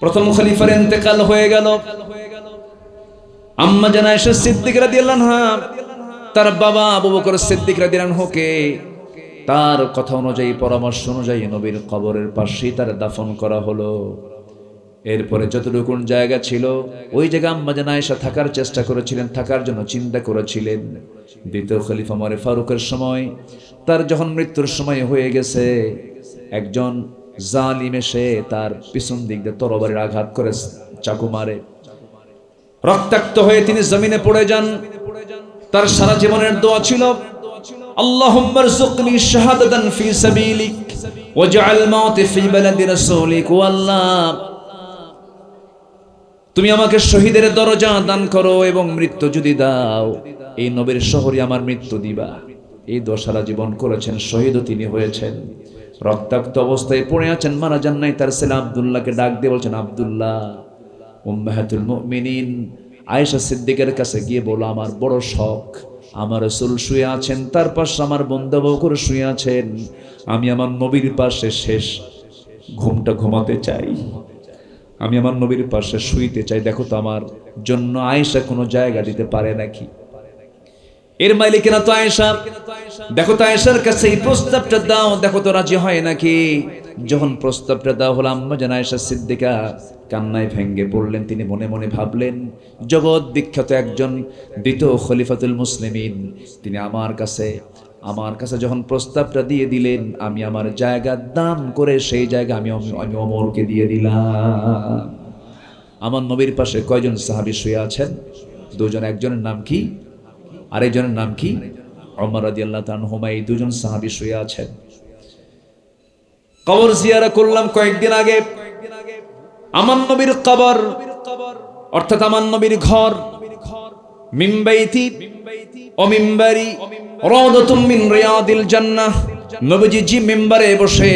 প্রথম খলিফার ইন্তেকাল হয়ে গেল। আম্মা জান আয়েশা সিদ্দিক রাদিয়াল্লাহু আনহা তার বাবা আবু বকর সিদ্দিক রাদিয়াল্লাহু আনহুকে তার কথা অনুযায়ী, পরামর্শ অনুযায়ী নবীর কবরের পাশেই তার দাফন করা হলো। এরপরে যতটুকু জায়গা ছিল ওই জায়গা আম্মা জান আয়েশা থাকার চেষ্টা করেছিলেন, থাকার জন্য চিন্তা করেছিলেন। দ্বিতীয় খলিফা ওমর ফারুকের সময়, তার যখন মৃত্যুর সময় হয়ে গেছে, একজন জালিম এসে তার পিছন দিক দিয়ে তরবারির আঘাত করে চাকু মারে। রক্তাক্ত হয়ে তিনি জমিনে পড়ে যান। তার সারা জীবনের দোয়া ছিল, আল্লাহুম্মা রযুকনি শাহাদাতান ফি সাবিলিক ওয়াজআল মাউতি ফি বালাদি রাসূলিক। ও আল্লাহ, তুমি আমাকে শহীদের দরজা দান করো এবং মৃত্যু যদি দাও, এই নবীর শহরে আমার মৃত্যু দিবা। এই দোয়া সারা জীবন করেছেন, শহীদও তিনি হয়েছেন। রক্তাক্ত অবস্থায় পড়ে আছেন, মারা যান নাই। তার ছেলে আব্দুল্লাহকে ডাক দিয়ে বলছেন, আব্দুল্লাহ, উম্মাহাতুল মুমিনিন আয়েশা সিদ্দিকের কাছে গিয়ে বলো, আমার বড় শখ, আমার রাসূল শুয়ে আছেন, তার পাশে আমার বন্ধু বকর শুয়ে আছেন, আমি আমার নবীর পাশে শেষ ঘুমটা ঘুমাতে চাই, আমি আমার নবীর পাশে শুইতে চাই। দেখো তো আমার জন্য আয়েশা কোনো জায়গা দিতে পারে নাকি। এর মালিকেরা তো আয়েশা, দেখো তো আয়েশার কাছে এই প্রস্তাবটা দাও, দেখো তো রাজি হয় নাকি। যখন প্রস্তাবটা দেওয়া হলো, আম্মা জান আয়েশা সিদ্দিকা কান্নায় ভেঙ্গে পড়লেন। তিনি মনে মনে ভাবলেন, জগৎ বিখ্যাত একজন দ্বিতীয় খলিফাতুল মুসলিমিন, তিনি আমার কাছে যখন প্রস্তাবটা দিয়ে দিলেন, আমি আমার জায়গা দান করে সেই জায়গা আমি ওমরকে দিয়ে দিলাম। আমার নবীর পাশে কয়জন সাহাবী শুয়ে আছেন? দুজন। একজনের নাম কি? আরেকজনের নাম কি? ওমর রাদিয়াল্লাহু তাআলা আনহুমা। এই দুজন সাহাবী শুয়ে আছেন। কবর জিয়ারা করলাম কয়েকদিন আগে। আমার নবীর কবর, অর্থাৎ আমার নবীর ঘর, মিন বাইতি ও মিম্বারি রাওদাতুম মিন রিয়াদিল জান্নাহ। নবীজি যে মিম্বারে বসে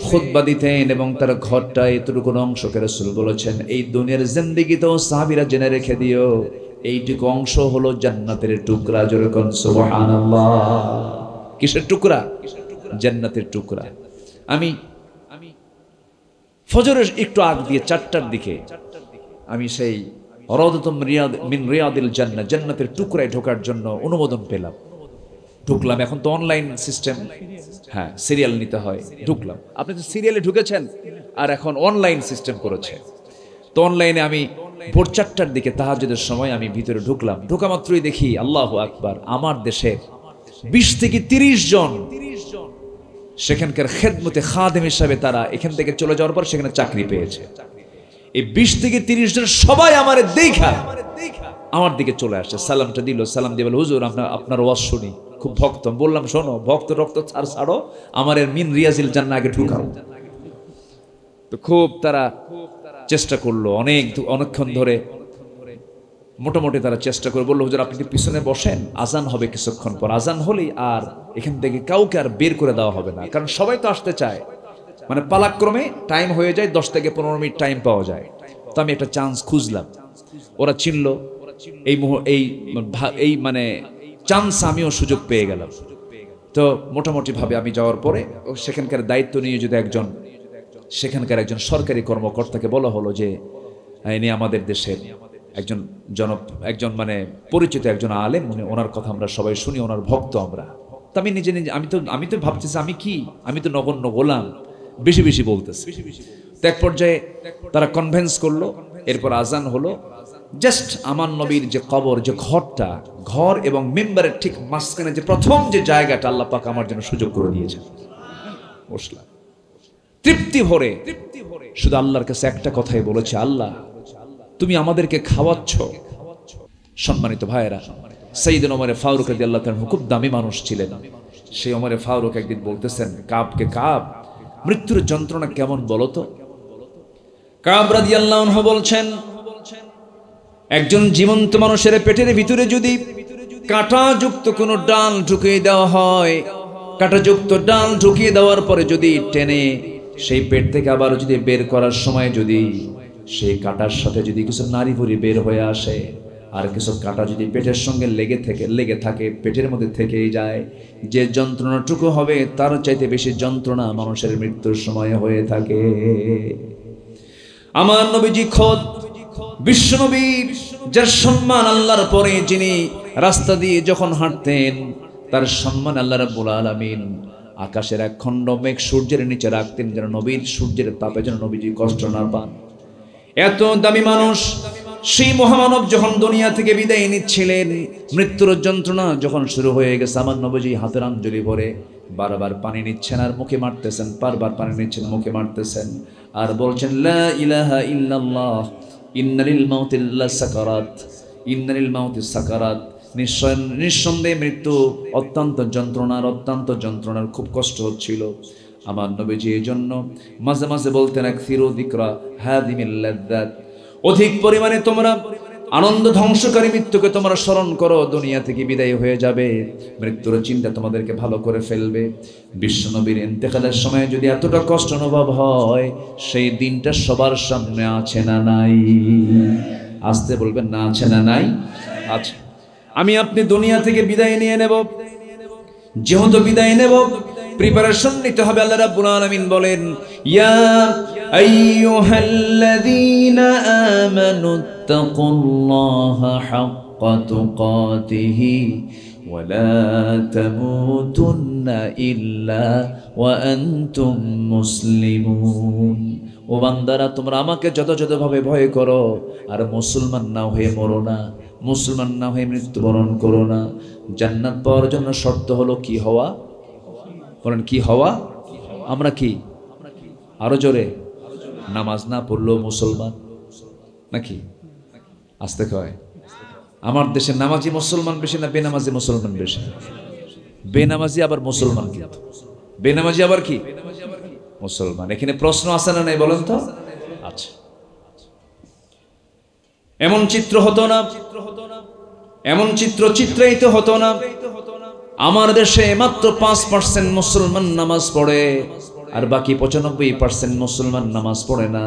খুতবা দিতেন এবং তার ঘরটা এতটুকু অংশকে রাসূল বলেছেন, এই দুনিয়ার জিন্দেগিতেও সাহাবীরা জেনে রেখে দিও, এইটুকু অংশ হলো জান্নাতের টুকরা। জোরে কোন সুবহানাল্লাহ। কিসের টুকরা? জান্নাতের টুকরা। আমি ফজরের একটু আগ দিয়ে 4টার দিকে আমি সেই রাওদাতুম মিন রিয়াদিল জান্নাহ, জান্নাতের টুকরায় ঢোকার জন্য অনুমোদন পেলাম। ঢুকলাম। এখন তো অনলাইন সিস্টেম, হ্যাঁ, সিরিয়াল নিতে হয়। ঢুকলাম। আপনি তো সিরিয়ালে ঢুকেছেন, আর এখন অনলাইন সিস্টেম করেছে। তো অনলাইনে আমি ভোর 4টার দিকে তাহাজ্জুদের সময় আমি ভিতরে ঢুকলাম। ঢোকা মাত্রই দেখি, আল্লাহু আকবার, আমার দেশের 20 থেকে 30 জন সেখানকার খেদমতে খাদেম হিসাবে তারা এখান থেকে চলে যাওয়ার পর সেখানে চাকরি পেয়েছে। এই 20 থেকে 30 জন সবাই আমার দেখা আমার দিকে চলে আসছে। সালামটা দিল। সালাম দিয়ে বলে, হুজুর আপনার ওয়াজ শুনি, খুব ভক্ত। বললাম, শোনো, ভক্ত রক্ত ছাড়ো, আমার এর মিন রিয়াজিল জান্নাহ আগে ঢুকাও। তো খুব তারা চেষ্টা করলো, অনেকক্ষণ ধরে মোটামুটি তারা চেষ্টা করে বললো, হুজুর আপনি পিছনে বসেন, আজান হবে কিছুক্ষণ পর। আজান হলেই আর এখান থেকে কাউকে আর বের করে দেওয়া হবে না, কারণ সবাই তো আসতে চায়। মানে পালাক্রমে টাইম হয়ে যায়, 10 থেকে 15 মিনিট টাইম পাওয়া যায়। তো আমি একটা চান্স খুঁজলাম, ওরা চিনল। এই মানে চান্স আমিও সুযোগ পেয়ে গেলাম। তো মোটামুটি ভাবে আমি যাওয়ার পরে সেখানকার দায়িত্ব নিয়ে যদি সেখানকার একজন সরকারি কর্মকর্তাকে বলা হলো যে ইনি আমাদের দেশের একজন মানে পরিচিত একজন আলেম, ওনার কথা আমরা সবাই শুনি, ওনার ভক্ত আমরা। তো আমি নিজে আমি তো ভাবতেছি আমি তো নগণ্য গোলাম, বেশি বেশি বলতেছি। তো এক পর্যায়ে তারা কনভিন্স করলো। এরপর আজান হলো। জাস্ট আমার নবীর যে কবর, যে ঘর এবং মেম্বারের ঠিক মাঝখানে যে প্রথম যে জায়গাটা আল্লাহ পাক আমার জন্য সুযোগ করে দিয়েছেন, বসলাম তৃপ্তি ভরে। শুধু আল্লাহর কাছে একটা কথাই বলেছে, আল্লাহ তুমি আমাদেরকে খাওয়াচ্ছ। সম্মানিত ভাইয়েরা, সাইয়েদনা ওমর ফারুক রাদিয়াল্লাহু তাআলা খুব দামি মানুষ ছিলেন। সেই ওমর ফারুক একদিন বলতেছেন, কাব, মৃত্যুর যন্ত্রণা কেমন বলো তো? কাব রাদিয়াল্লাহু আনহু বলছেন, একজন জীবন্ত মানুষের পেটের ভিতরে যদি কাঁটাযুক্ত কোনো ডাল ঢুকিয়ে দেওয়া হয়, কাঁটাযুক্ত ডাল ঢুকিয়ে দেওয়ার পরে যদি টেনে সেই পেট থেকে আবার যদি বের করার সময় যদি সেই কাঁটার সাথে যদি কিছু নাড়িভুড়ি বের হয়ে আসে, আর কিছু কাঁটা যদি পেটের সঙ্গে লেগে থাকে, পেটের মধ্যে থেকেই যায়, যে যন্ত্রণাটুকু হবে তার চাইতে বেশি যন্ত্রণা মানুষের মৃত্যুর সময় হয়ে থাকে। আমার নবীজি খোদ বিশ্বনবী, যার সম্মান আল্লাহর পরে, যিনি রাস্তা দিয়ে যখন হাঁটতেন তার সম্মান আল্লাহ রাব্বুল আলামিন আকাশের এক খণ্ড মেঘ সূর্যের নিচে রাখতেন, যেন নবীর সূর্যের তাপে যেন নবীজি কষ্ট না পান। এত দামি মানুষ, সেই মহামানব যখন দুনিয়া থেকে বিদায় নিচ্ছিলেন, মৃত্যুর যন্ত্রণা যখন শুরু হয়ে গেছে, আমার নবীজি হাতের আঞ্জলি ভরে বারবার পানি নিচ্ছেন আর মুখে মারতেছেন, বারবার পানি নিচ্ছেন, মুখে মারতেছেন, আর বলছেন লা ইলাহা ইল্লাল্লাহ ইন্নালিল মাউতি লাসাকারাত, ইন্নালিল মাউতি সাকারাত। নিঃসন্দেহে মৃত্যু অত্যন্ত যন্ত্রণার খুব কষ্ট হচ্ছিল। আমার নবীজি এই জন্য মাঝে মাঝে বলতেন আকসিরু যিকরা হাদিমিল লাযযাত, অধিক পরিমাণে তোমরা আনন্দ ধ্বংসকারী মৃত্যুকে তোমরা স্মরণ করো, দুনিয়া থেকে বিদায় হয়ে যাবে, মৃত্যুর চিন্তা তোমাদেরকে ভালো করে ফেলবে। বিশ্বনবীর ইন্তেকালের সময় যদি এতটা কষ্ট অনুভব হয়, সেই দিনটা সবার সামনে আছে না নাই? আসতে বলবেন না, আছে না নাই? আছে। আমি আপনি দুনিয়া থেকে বিদায় নিয়ে নেব, যেহেতু বিদায় নেব, প্রিপারেশন নিতে হবে। আল্লাহ রাব্বুল আলামিন বলেন, ইয়া আইয়ুহাল্লাযীনা আমানুত্তাকুল্লাহা হাক্কা তুকাতিহি ওয়া লা তামুতুন্না ইল্লা ওয়া আনতুম মুসলিমুন। ও বান্দারা, তোমরা আমাকে যথাযথভাবে ভয় করো, আর মুসলমান না হয়ে মরো না, মুসলমান না হয়ে মৃত্যুবরণ করো না। জান্নাত পাওয়ার জন্য শর্ত হলো কি হওয়া? বলেন কি হওয়া? আমরা কি? আরো জোরে। নামাজ না পড়লেও মুসলমান নাকি? আসতে কয়। আমার দেশে নামাজি মুসলমান বেশি না বেনামাজি মুসলমান বেশি? বেনামাজি আবার মুসলমান, কিন্তু বেনামাজি আবার কি? মুসলমান। এখানে প্রশ্ন আছে না নাই বলেন তো? আচ্ছা, এমন চিত্র হতো না, এমন চিত্রায়িত হতো না। আমার দেশে মাত্র 5% মুসলমান নামাজ পড়ে, আর বাকি 95% মুসলমান নামাজ পড়ে না।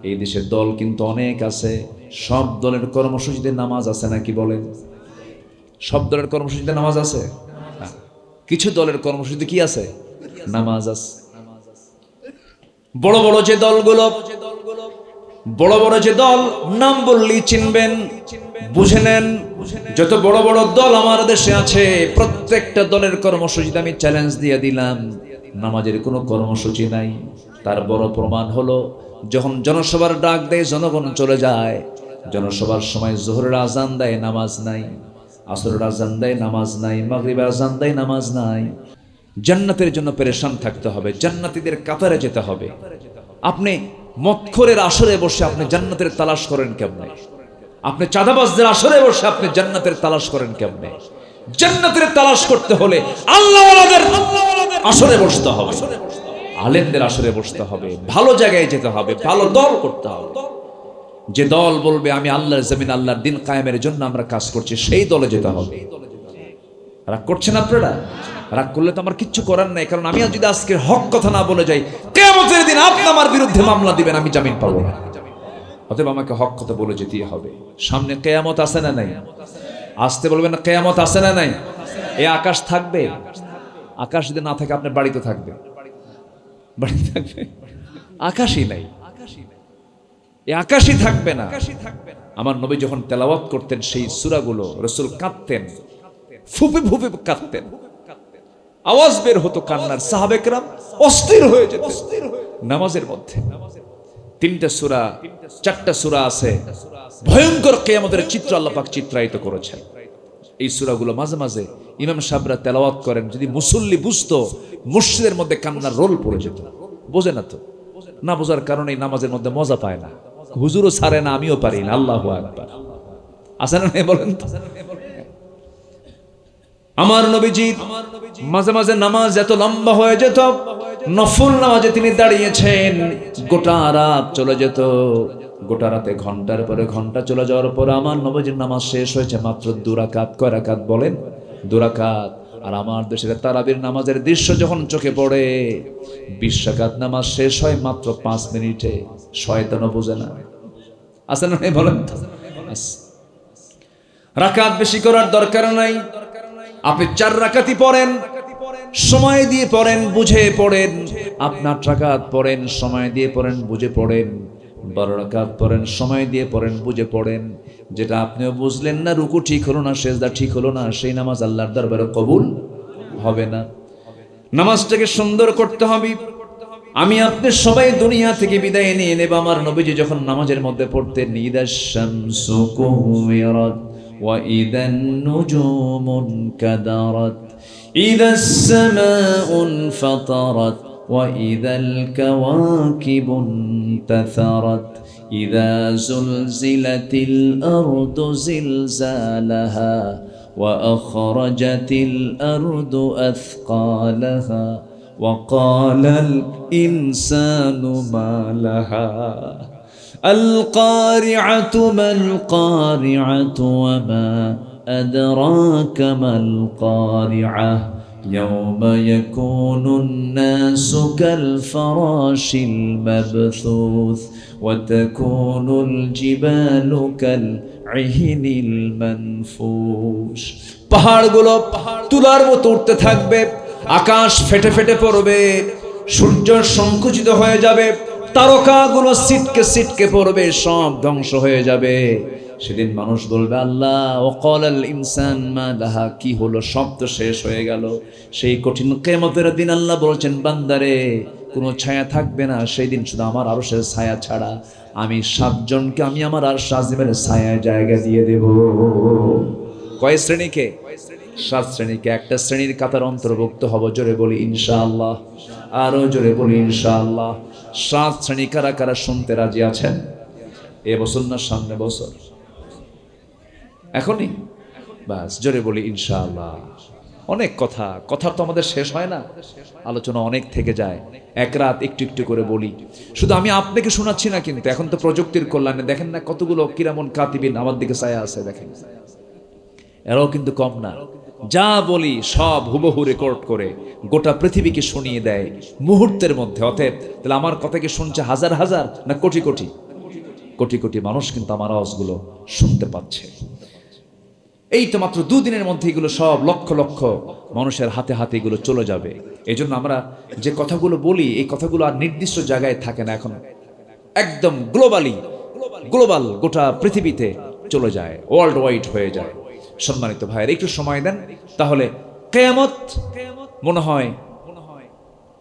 এই দেশের দল কিন্তু অনেক আছে, সব দলের কর্মসূচিতে নামাজ আছে নাকি বলেন? সব দলের কর্মসূচিতে নামাজ আছে? কিছু দলের কর্মসূচিতে কি আছে? নামাজ আছে। বড় বড় যে দলগুলো, বড় বড় যে দল, নাম বললেই চিনবেন, বুঝে নেন। যত বড় বড় দল আমার দেশে আছে, প্রত্যেকটা দলের কর্মসূচিতে আমি চ্যালেঞ্জ দিয়ে দিলাম, নামাজের কোনো কর্মসূচি নাই। তার বড় প্রমাণ হলো, যখন জনসভার ডাক দেয় জনগণ চলে যায়, জনসভার সময় জোহরের আজান দেয়, নামাজ নাই, আসরের আজান দেয়, নামাজ নাই, মাগরিবের আজান দেয়, নামাজ নাই। জান্নাতের জন্য পেরেশান থাকতে হবে, জান্নাতীদের কাতারে যেতে হবে। আপনি মদখোরের আসরে বসে আপনি জান্নাতের তালাশ করেন কেমনে? আপনি চাঁদাবাজদের আসরে বসে আপনি জান্নাতের তালাশ করেন কেমনে? জান্নাতের তালাশ করতে হলে আল্লাহওয়ালাদের আসরে বসতে হবে, আলেমদের আসরে বসতে হবে, ভালো জায়গায় যেতে হবে, ভালো দল করতে হবে। যে দল বলবে আমি আল্লাহর জমিন আল্লাহর দিন কায়েমের জন্য আমরা কাজ করছি, সেই দলে যেতে হবে। রাগ করছেন আপনারা? রাগ করলে তো আমার কিচ্ছু করার নাই, কারণ আমি যদি আজকে হক কথা না বলে যাই, কিয়ামতের দিন আপনি আমার বিরুদ্ধে মামলা দিবেন, আমি জামিন পাবো না। অতএব আমাকে হক কথা বলে যেতেই হবে। সামনে কিয়ামত আছে না নাই? আসতে বলবেন না, কিয়ামত আছে না নাই? এই আকাশ থাকবে? আকাশ যদি না থাকে আপনার বাড়িতে থাকবে, বাড়িতে থাকবে, আকাশই নাই, এই আকাশই থাকবে না। আমার নবী যখন তেলাওয়াত করতেন সেই সূরাগুলো, রাসূল কাঁদতেন, ফুপে ফুপে কাঁদতেন, আওয়াজ বের হতো কান্নার, সাহাবে কেরাম অস্থির হয়ে যেতেন নামাজের মধ্যে। 3টা সূরা 4টা সূরা আছে, ভয়ঙ্কর কিয়ামতের চিত্র আল্লাহ পাক চিত্রায়িত করেছেন। এই সূরাগুলো মাঝে মাঝে ইমাম সাহেবরা তেলাওয়াত করেন, যদি মুসল্লি বুঝতো, মসজিদের মধ্যে কান্নার রোল পড়ে যেত। বোঝে না তো, না বোঝার কারণে নামাজের মধ্যে মজা পায় না, হুজুরও ছাড়ে না, আমিও পারি না। আল্লাহু আকবার। আসেন না বলেন তো? আমার নবীজি মাঝে মাঝে নামাজ এত লম্বা হয়ে যেত, নফল নামাজে তিনি দাঁড়িয়েছেন, গোটা রাত চলে যেত। গোটা রাতে ঘন্টার পরে ঘন্টা চলে যাওয়ার পর আমার নবীজির নামাজ শেষ হয়েছে মাত্র 2 রাকাত। কয় রাকাত বলেন? 2 রাকাত। আর আমার দেশের তারাবির নামাজের দৃশ্য যখন চোখে পড়ে, 20 রাকাত নামাজ শেষ হয় মাত্র 5 মিনিটে। শয়তানও বোঝে না। আসেন না বলেন? রাকাত বেশি করার দরকার নাই, আপনি 4 রাকাতই পড়েন, সময় দিয়ে পড়েন, বুঝে পড়েন। আপনি 8 রাকাত পড়েন, সময় দিয়ে পড়েন, বুঝে পড়েন। 12 রাকাত পড়েন, সময় দিয়ে পড়েন, বুঝে পড়েন। যেটা আপনিও বুঝলেন না, রুকু ঠিক হলো না, সেজদা ঠিক হলো না, সেই নামাজ আল্লাহর দরবারে কবুল হবে না। নামাজটাকে সুন্দর করতে হবে। আমি আপনি সবাই দুনিয়া থেকে বিদায় নিয়ে নেব। আমার নবীজি যখন নামাজের মধ্যে পড়তেন, ইদাশ শামসু কুওয়িরাত ওয়া ইদান নুজুমুন কাদারাত ইদাস সামাউ ফাতারাত ওয়া ইদাল কাওয়াকিবু ইনতাসারাত ইযা যুলজিলাতিল আরদু জিলজালাহা ওয়া আখরাজাতিল আরদু আথকালাহা وقال الإنسان ما لها القارعة ما القارعة وما أدراك ما القارعة يوم يكون الناس كالفراش المبثوث وتكون الجبال كالعهن المنفوش পাহাড়গুলো তুলার মতো উঠতে থাকবে, আকাশ ফেটে ফেটে পড়বে, সূর্য সংকুচিত হয়ে যাবে, তারকাগুলো ছিটকে ছিটকে পড়বে, সব ধ্বংস হয়ে যাবে। সেদিন মানুষ বলবে, আল্লাহ ওয়াকালাল ইনসান মা লাহা, কি হলো, সব তো শেষ হয়ে গেল। সেই কঠিন কিয়ামতের দিন আল্লাহ বলছেন, বান্দারে কোনো ছায়া থাকবে না সেই দিন, শুধু আমার আরশের ছায়া ছাড়া। আমি 7 জনকে আমি আমার আরশ আজিমের ছায়ায় জায়গা দিয়ে দেব। কয় শ্রেণীকে? 7 শ্রেণীকে। একটা শ্রেণীর কাতার অন্তর্ভুক্ত হব। জোরে বলি ইনশাআল্লাহ, আরো জোরে বলি ইনশাআল্লাহ। 7 শ্রেণী কারা কারা শুনতে রাজি আছেন? এ বছর না সামনে বছর? এখনই? বাস, জোরে বলি ইনশাআল্লাহ। অনেক কথা তো আমাদের শেষ হয় না, আলোচনা অনেক থেকে যায়। এক রাত একটু একটু করে বলি। শুধু আমি আপনাকে শোনাচ্ছি না কিন্তু, এখন তো প্রযুক্তির কল্যাণে দেখেন না কতগুলো কিরামন কাতিবিন আমার দিকে ছায়া আছে, দেখেন এরাও কিন্তু কম না। যা বলি সব হুবহু রেকর্ড করে গোটা পৃথিবীকে শুনিয়ে দেয় মুহূর্তের মধ্যে। অতএব তাহলে আমার কথা কি শুনছে হাজার হাজার না কোটি কোটি? কোটি কোটি মানুষ কিন্তু আমার আওয়াজগুলো শুনতে পাচ্ছে। এই তো মাত্র 2 দিনের মধ্যে এগুলো সব লক্ষ লক্ষ মানুষের হাতে হাতে এগুলো চলে যাবে। এই জন্য আমরা যে কথাগুলো বলি, এই কথাগুলো আর নির্দিষ্ট জায়গায় থাকে না, এখন একদম গ্লোবাল গোটা পৃথিবীতে চলে যায়, ওয়ার্ল্ড ওয়াইড হয়ে যায়। সম্মানিত ভাইয়ের, একটু সময় দেন, তাহলে কিয়ামত মনে হয়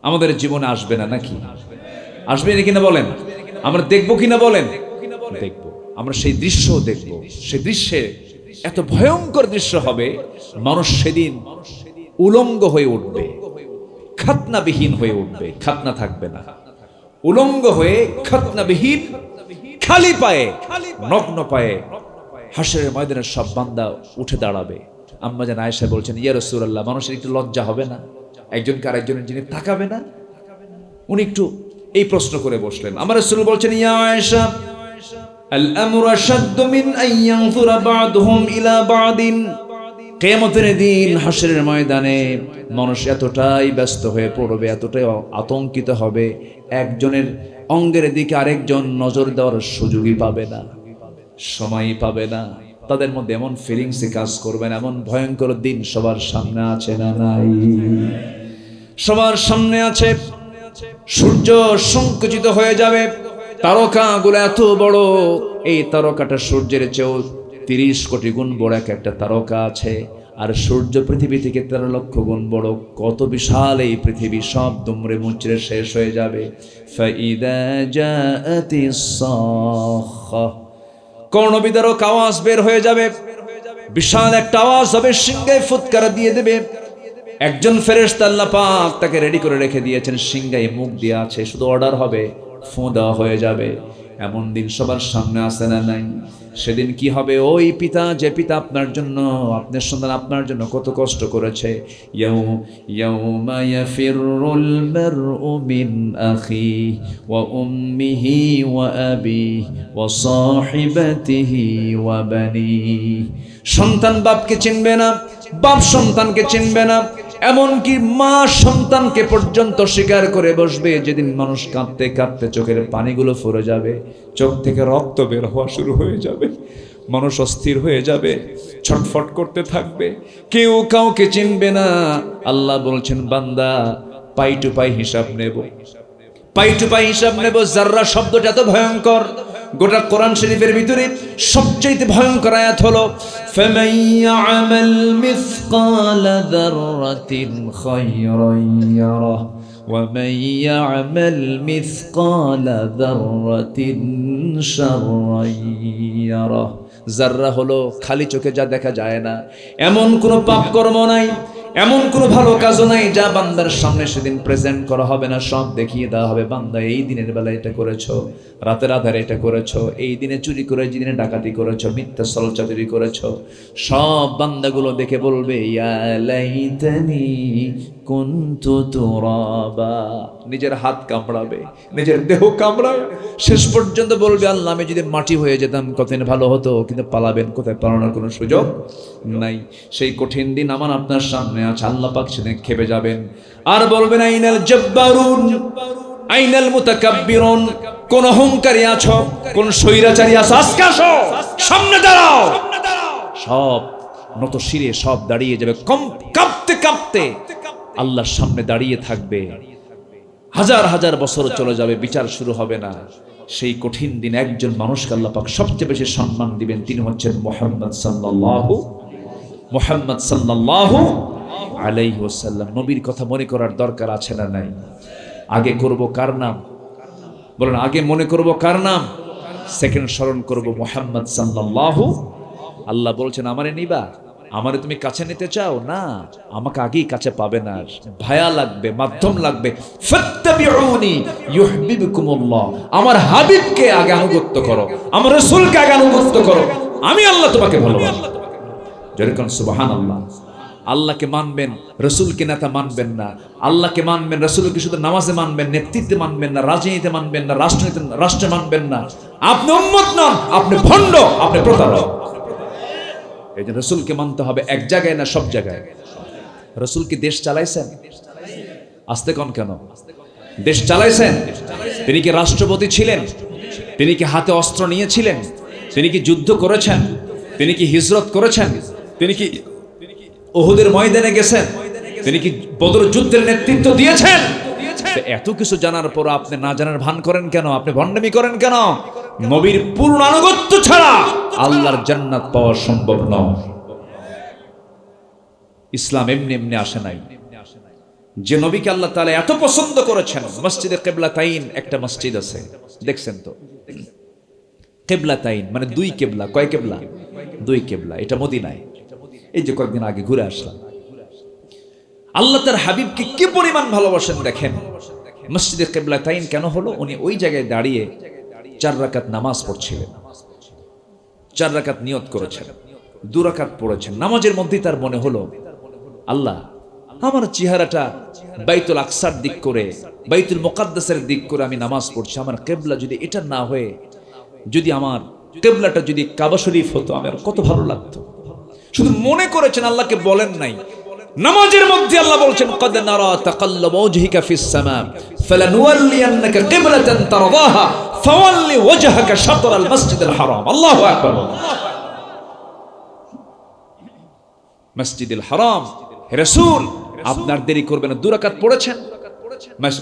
আমাদের জীবনে আসবে না, নাকি আসবে কিনা বলেন? আমরা দেখবো কিনা বলেন? দেখবো। আমরা সেই দৃশ্য দেখবো। সেই দৃশ্যে এত ভয়ঙ্কর দৃশ্য হবে, মানুষ সেদিন উলঙ্গ হয়ে উঠবে, খাতনাবিহীন হয়ে উঠবে, খাতনা থাকবে না, উলঙ্গ হয়ে খাতনাবিহীন খালি পায়ে, নগ্ন পায়ে হাশরের ময়দানে সব বান্দা উঠে দাঁড়াবে। আম্মা জান আয়েশা বলছেন, ইয়া রাসূলুল্লাহ, মানুষের একটু লজ্জা হবে না? একজনকে আরেকজনের যিনি তাকাবে না? উনি একটু এই প্রশ্ন করে বসলেন। আমার রাসূল বলছেন, ইয়া আয়েশা, আল আমরু আশাদ্দু মিন আন ইয়ানজুরা বা'দুহুম ইলা বা'দিন। কিয়ামতের দিন হাশরের ময়দানে মানুষ এতটাই ব্যস্ত হয়ে পড়বে, এতটাই আতঙ্কিত হবে, একজনের অঙ্গের দিকে আরেকজন নজর দেওয়ার সুযোগই পাবে না, সময়ই পাবে না। তাদের মধ্যে এমন ফিলিংস কাজ করবেন, এমন ভয়ঙ্কর দিন সবার সামনে আছে না নাই? সবার সামনে আছে। সূর্য সংকুচিত হয়ে যাবে, তারকাগুলো এত বড়, এই তারকাটা সূর্যের চেয়েও 30 কোটি গুণ বড় একটা তারকা আছে, আর সূর্য পৃথিবী থেকে 13 লক্ষ গুণ বড়। কত বিশাল এই পৃথিবী, সব দুমড়ে মুচড়ে শেষ হয়ে যাবে। ফাইদা জাআতিস সাখা, কর্ণবিদারক আওয়াজ বের হয়ে যাবে, বিশাল একটা আওয়াজ হবে, সিংহায় ফুৎকার দিয়ে দেবে। একজন ফেরেশতা আল্লাহ পাক তাকে রেডি করে রেখে দিয়েছেন, সিংহায় মুখ দিয়ে আছে, শুধু অর্ডার হবে, ফু দেওয়া হয়ে যাবে। এমন দিন সবার সামনে আসে না নাই? সেদিন কি হবে? ওই পিতা, যে পিতা আপনার জন্য, আপনার সন্তান আপনার জন্য কত কষ্ট করেছে, ইয়াউমা ইয়াফিরুল মারউ মিন আখিহি ওয়া উম্মিহি ওয়া আবিহি ওয়া সাহিবাতিহি ওয়া বানিহি। সন্তান বাপকে চিনবে না, বাপ সন্তানকে চিনবে না, এমনকি মা সন্তানকে পর্যন্ত স্বীকার করে বসবে। যেদিন মানুষ কাঁদতে কাঁদতে চোখের পানিগুলো ফুরে যাবে, চোখ থেকে রক্ত বের হওয়া শুরু হয়ে যাবে, মানুষ অস্থির হয়ে যাবে, ছটফট করতে থাকবে, কেউ কাউকে চিনবে না। আল্লাহ বলছেন, বান্দা পাই টু পাই হিসাব নেব, পাই টু পাই হিসাব নেব, যাররা শব্দটা এত ভয়ঙ্কর, গোটা কোরআন শরীফের ভিতরে সবচেয়ে ভয়ঙ্কর আয়াত হলো ফামান ইয়ামাল মিসকাল যাররাতিন খায়রান ইয়ারাহ ওয়া মান ইয়ামাল মিসকাল যাররাতিন শাররান ইয়ারাহ। যাররা হলো খালি চোখে যা দেখা যায় না, এমন কোনো পাপ কর্ম নাই, এমন কোনো ভালো কাজও নাই যা বান্দার সামনে সেদিন প্রেজেন্ট করা হবে না, সব দেখিয়ে দেওয়া হবে। বান্দা এই দিনের বেলা এটা করেছো, রাতের আধারে এটা করেছো, এই দিনে চুরি করে যে দিনে ডাকাতি করেছো, মিথ্যা ছলচাতুরি করেছো, সব বান্দাগুলো দেখে বলবে ইয়া লাইতানি কুনতু তুরাবা। নিজের হাত কামড়াবে, নিজের দেহ কামড়াবে, শেষ পর্যন্ত বলবে আল্লাহ আমি যদি মাটি হয়ে যেতাম কতদিন ভালো হতো। কিন্তু পালাবেন কোথায়? পালানোর কোনো সুযোগ নাই। সেই কঠিন দিন আমার আপনার সামনে আছে, আল্লাহ পাক সেদিন খেপে যাবেন আর বলবেন আইনাল জাব্বারুন আইনাল মুতাকাব্বিরুন। কোন অহংকারী আছো, কোন স্বৈরাচারী আছো, আজকে আসো, সামনে দাঁড়াও। সব নত শিরে সব দাঁড়িয়ে যাবে, কাঁপতে কাঁপতে আল্লাহর সামনে দাঁড়িয়ে থাকবে। হাজার হাজার বছর চলে যাবে, বিচার শুরু হবে না। সেই কঠিন দিন একজন মানুষকে আল্লাহ পাক সবচেয়ে বেশি সম্মান দিবেন, তিনি হচ্ছেন মুহাম্মদ সাল্লাল্লাহু আলাইহি ওয়াসাল্লাম। নবীর কথা মনে করার দরকার আছে না নাই? আগে করব কার নাম বলেন? আগে মনে করব কার নাম? সেকেন্ড স্মরণ করব মুহাম্মদ সাল্লাল্লাহু। আল্লাহ বলছেন আমারে নিবা, আমারে তুমি কাছে নিতে চাও না, আমাকে আগেই কাছে পাবে না, ভায়া লাগবে, মাধ্যম লাগবে। ফাত্তাবিউনি ইউহিব্বুকুমুল্লাহ। আমার হাবিবকে আগে আনুগত্য করো, আমার রাসূলকে আগে আনুগত্য করো, আমি আল্লাহ তোমাকে ভালোবাসি। যেরকম সুবহানাল্লাহ। আল্লাহকে মানবেন, রাসূলকে নেতা মানবেন না। আল্লাহকে মানবেন, রাসূলকে শুধু নামাজে মানবেন, নেতৃত্বে মানবেন না, রাজনীতিতে মানবেন না, রাষ্ট্রে মানবেন না। আপনি উম্মত নন, আপনি ভণ্ড, আপনি প্রতারক। এই যে রাসূলকে মানতে হবে এক জায়গায় না সব জায়গায়। রাসূল কি দেশ চালাইছেন? আস্তে কোন কেন? দেশ চালাইছেন? তিনি কি রাষ্ট্রপতি ছিলেন? তিনি কি হাতে অস্ত্র নিয়েছিলেন? তিনি কি যুদ্ধ করেছেন? তিনি কি হিজরত করেছেন? তিনি কি উহুদের ময়দানে গেছেন? তিনি কি বদর যুদ্ধের নেতৃত্ব দিয়েছেন? এত কিছু জানার পর আপনি না জানার ভান করেন কেন? আপনি ভণ্ডামি করেন কেন? নবীর পূর্ণ আনুগত্য ছাড়া আল্লাহর জান্নাত পাওয়া সম্ভব নয়। ইসলাম এমনি এমনি আসে নাই। যে নবীকে আল্লাহ তাআলা এত পছন্দ করেছেন, মসজিদে কিবলাতাইন একটা মসজিদ আছে, দেখছেন তো? কিবলাতাইন মানে দুই কিবলা। কয় কিবলা? দুই কিবলা। এটা মদিনায়। এই যে কয়েকদিন আগে ঘুরে আসলাম। আল্লাহ তার হাবিবকে কি পরিমাণ ভালোবাসেন দেখেন। মসজিদে কিবলাতাইন কেন হলো? উনি ওই জায়গায় দাঁড়িয়ে 4 রাকাত নামাজ পড়ছিলেন, 4 রাকাত নিয়ত করেছেন, 2 রাকাত পড়েছেন। নামাজের মধ্যেই তার মনে হলো আল্লাহ আমার চেহারাটা বাইতুল আকসার দিক করে, বাইতুল মুকাদ্দাসের দিক করে আমি নামাজ পড়ছি, আমার কিবলা যদি এটা না হয়ে যদি আমার কিবলাটা যদি কাবা শরীফ হতো আমার কত ভালো লাগতো। শুধু মনে করেছেন, আল্লাহকে বলেন নাই। নামাজের মধ্যে আল্লাহ বলছেন قد نرى تقلب وجهك في السماء فلنولينك قبلة ترضاها فول وجهك شطر المسجد الحرام। الله اكبر। মসজিদুল হারাম রাসূল আপনার দেরি করবেন না, 2 রাকাত পড়েছেন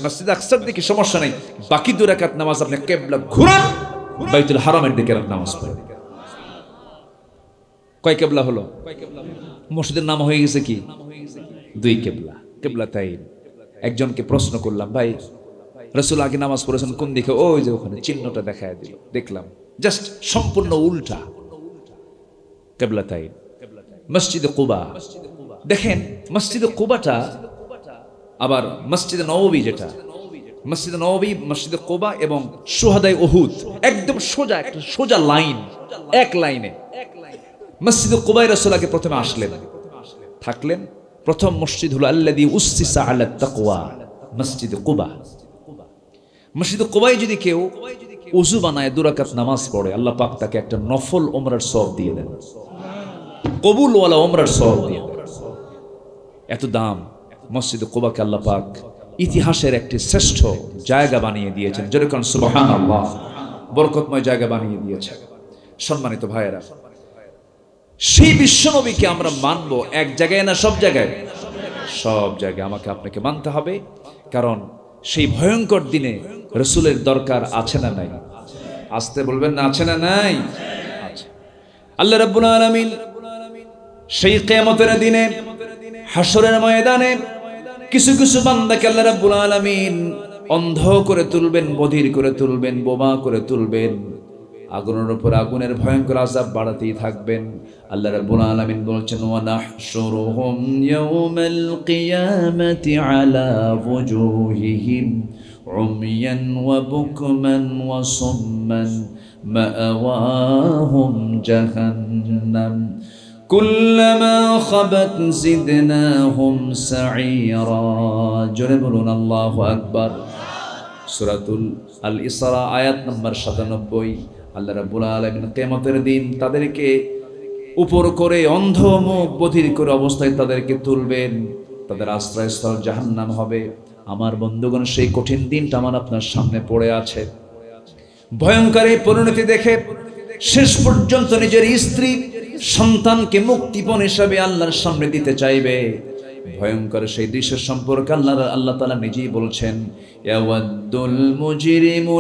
মসজিদ আকসার দিকে, সমস্যা নাই। বাকি 2 রাকাত নামাজ আপনি কিবলা ঘুরান, বাইতুল হারামের দিকে নামাজ পড়েন। কয় কিবলা হলো? মসজিদের নাম হয়ে গেছে কি? 2 কিবলা, কিবলাতাইন। একজনকে প্রশ্ন করলাম, ভাই রাসূল আগে নামাজ পড়েছেন কোন দিকে? ওই যে ওখানে চিহ্নটা দেখায় দিল, দেখলাম জাস্ট সম্পূর্ণ উল্টা। কিবলাতাইন। মসজিদে কুবা দেখেন, মসজিদে কুবাটা আবার মসজিদে নববী, যেটা মসজিদে নববী, মসজিদে কুবা এবং শুহাদায়ে উহুদ একদম সোজা, একটা সোজা লাইন, এক লাইনে। মসজিদে কুবায় রাসূল আগে প্রথমে আসলেন, থাকলেন। প্রথম মসজিদ হলো আল্লাযী উসসিসা আলা তাকওয়া, মসজিদে কুবা। মসজিদে কুবায় যদি কেউ ওযু বানায় 2 রাকাত নামাজ পড়ে, আল্লাহ পাক তাকে একটা নফল উমরার সওয়াব দিয়ে দেন, কবুল ওয়ালা উমরার সওয়াব দিয়ে দেন। এত দাম মসজিদে কুবাকে আল্লাহ পাক ইতিহাসের একটি শ্রেষ্ঠ জায়গা বানিয়ে দিয়েছেন। যেরকম সুবহানাল্লাহ, বরকতময় জায়গা বানিয়ে দিয়েছেন। সম্মানিত ভাইয়েরা, সেই বিশ্বনবীকে আমরা মানব এক জায়গায় না সব জায়গায়? সব জায়গায় আমাকে আপনাকে মানতে হবে। কারণ সেই ভয়ঙ্কর দিনে রসুলের দরকার আছে না নাই? আসতে বলবেন না, আছে না নাই? আছে। আল্লাহ রাব্বুল আলামিন সেই কিয়ামতের দিনে হাসরের ময়দানে কিছু কিছু বান্দাকে আল্লাহ রাব্বুল আলামিন অন্ধ করে তুলবেন, বধির করে তুলবেন, বোমা করে তুলবেন, আগুনের উপর আগুনের ভয়ঙ্কর আযাব বাড়াতেই থাকবেন। আল্লাহ রাব্বুল আলামিন বলছেন, ওয়া নাহশুরুহুম ইয়াওমাল কিয়ামাতি আলা ওয়ুজুহিহিম উমিয়ান ওয়া বুকমান ওয়া সুম্মান মাআওয়াহুম জাহান্নাম কুল্লামা খাবাত জিদনাহুম সাঈরা। জোরে বলুন আল্লাহু আকবার। সূরাতুল আল ইসরা আয়াত নম্বর 97। আল্লাহ রাব্বুল আলামিন কিয়ামতের দিন তাদেরকে উপর করে অন্ধ মুখ বধির করে অবস্থায় তাদেরকে তুলবেন, তাদের আশ্রয়স্থল জাহান্নাম হবে। আমার বন্ধুগণ, সেই কঠিন দিনটা আমার আপনার সামনে পড়ে আছে। ভয়ঙ্কর এই পরিণতি দেখে শেষ পর্যন্ত নিজের স্ত্রী সন্তানকে মুক্তিপণ হিসাবে আল্লাহর সামনে দিতে চাইবে। ভয়ঙ্কর সেই দৃশ্য সম্পর্কে আল্লাহ তাআলা নিজেই বলছেন, ইয়াওয়াদ্দুল মুজরিমু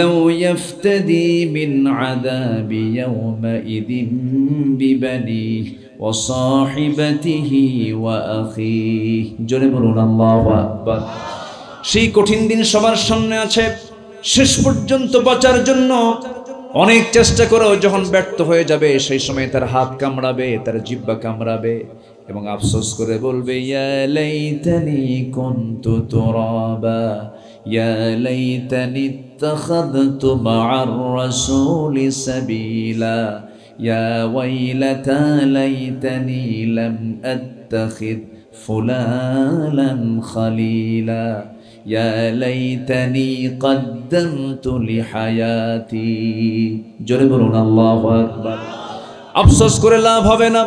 লাউ ইয়াফতাদি মিন আযাবি ইয়াওমাইযিন বিবানিহি ওয়া সাহিবাতিহি ওয়া আখিহি। জোরে বলুন আল্লাহু আকবার। সেই কঠিন দিন সবার সামনে আছে। শেষ পর্যন্ত বাঁচার জন্য অনেক চেষ্টা করেও যখন ব্যর্থ হয়ে যাবে, সেই সময় তার হাত কামড়াবে, তার জিহ্বা কামড়াবে এবং আফসোস করে বলবে, ইয়া লাইতানি কুনতু তুরাবা ইয়া লাইতানি ইত্তাখাযতু মা'আর রাসূলি সাবিলা ইয়া ওয়াইলাতা লাইতানি লাম আত্তাখিদ ফুলানান খালিলা ইয়া লাইতানি কদ্দামতু লিহায়াতি। জোরে বলুন আল্লাহু আকবার। আফসোস করে লাভ হবে না,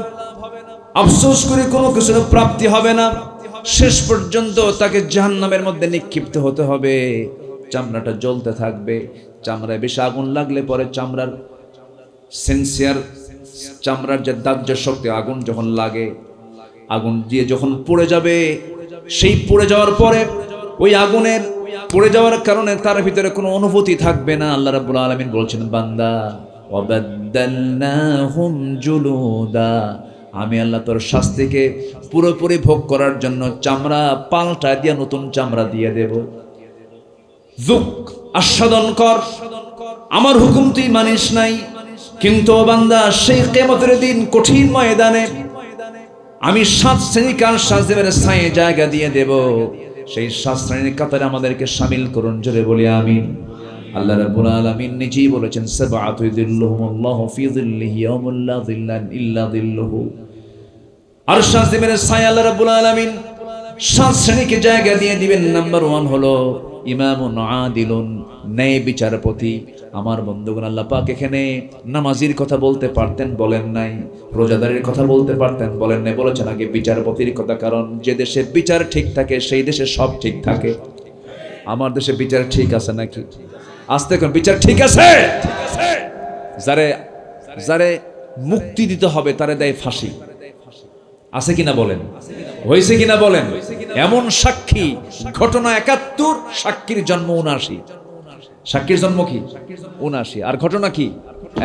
আফসোস করে কোনো কিছুর প্রাপ্তি হবে না। শেষ পর্যন্ত তাকে জাহান্নামের মধ্যে নিক্ষিপ্ত হতে হবে। চামড়াটা জ্বলতে থাকবে, চামড়ায় বেশি আগুন লাগলে পরে চামড়ার সেন্সিয়ার, চামড়ার যে দাহ্য শক্তি, আগুন যখন লাগে, আগুন দিয়ে যখন পড়ে যাবে, সেই পড়ে যাওয়ার পরে ওই আগুনের পড়ে যাওয়ার কারণে তার ভিতরে কোনো অনুভূতি থাকবে না। আল্লাহ রাব্বুল আলামিন বলছেন, বান্দা ওয়াবাদদালনাহুম জুলুদা, আমি আল্লাহ তোর শাস্তিকে পুরোপুরি ভোগ করার জন্য চামড়া পাল্টা দিয়ে নতুন চামড়া দিয়ে দেব। যুক, আস্বাদন কর, আমার হুকুম তুই মানিস নাই, কিন্তু বান্দা সেই কিয়ামতের দিন কঠিন ময়দানে আমি 7 শ্রেণীর শাস্তির ছায়ে জায়গা দিয়ে দেব। সেই 7 শ্রেণীর কাতারে আমাদেরকে শামিল করুন। জোরে বলি আমিন। আল্লাহ রাব্বুল আলামিন নিজেই বলেছেন, সাবআতু যিল্লুহুমুল্লাহু ফি যিল্লিহি ইয়াওমা লা যিল্লা ইল্লা যিল্লুহু। আর শাস্তির ছায়ে আল্লাহ রাব্বুল আলামিন 7 শ্রেণীকে জায়গা দিয়ে দিবেন। নাম্বার 1 হলো ইমামুন আদিলুন, ন্যায় বিচারপতি। আমার বন্ধুগণ, আল্লাহ পাক এখানে নামাজির কথা বলতে পারতেন, বলেন নাই। রোজাদারের কথা বলতে পারতেন, বলেন নাই। বলেছেন আগে বিচারপতির কথা, কারণ যে দেশে বিচার ঠিক থাকে সেই দেশে সব ঠিক থাকে। আমার দেশে বিচার ঠিক আছে নাকি? আস্তে কোন বিচার ঠিক আছে? যারে যারে মুক্তি দিতে হবে তারে দেয় ফাঁসি। আছে কিনা বলেন? হয়েছে কিনা বলেন? এমন সাক্ষী, ঘটনা 71, সাক্ষীর জন্ম 79। সাক্ষীর জন্ম কি 79, আর ঘটনা কি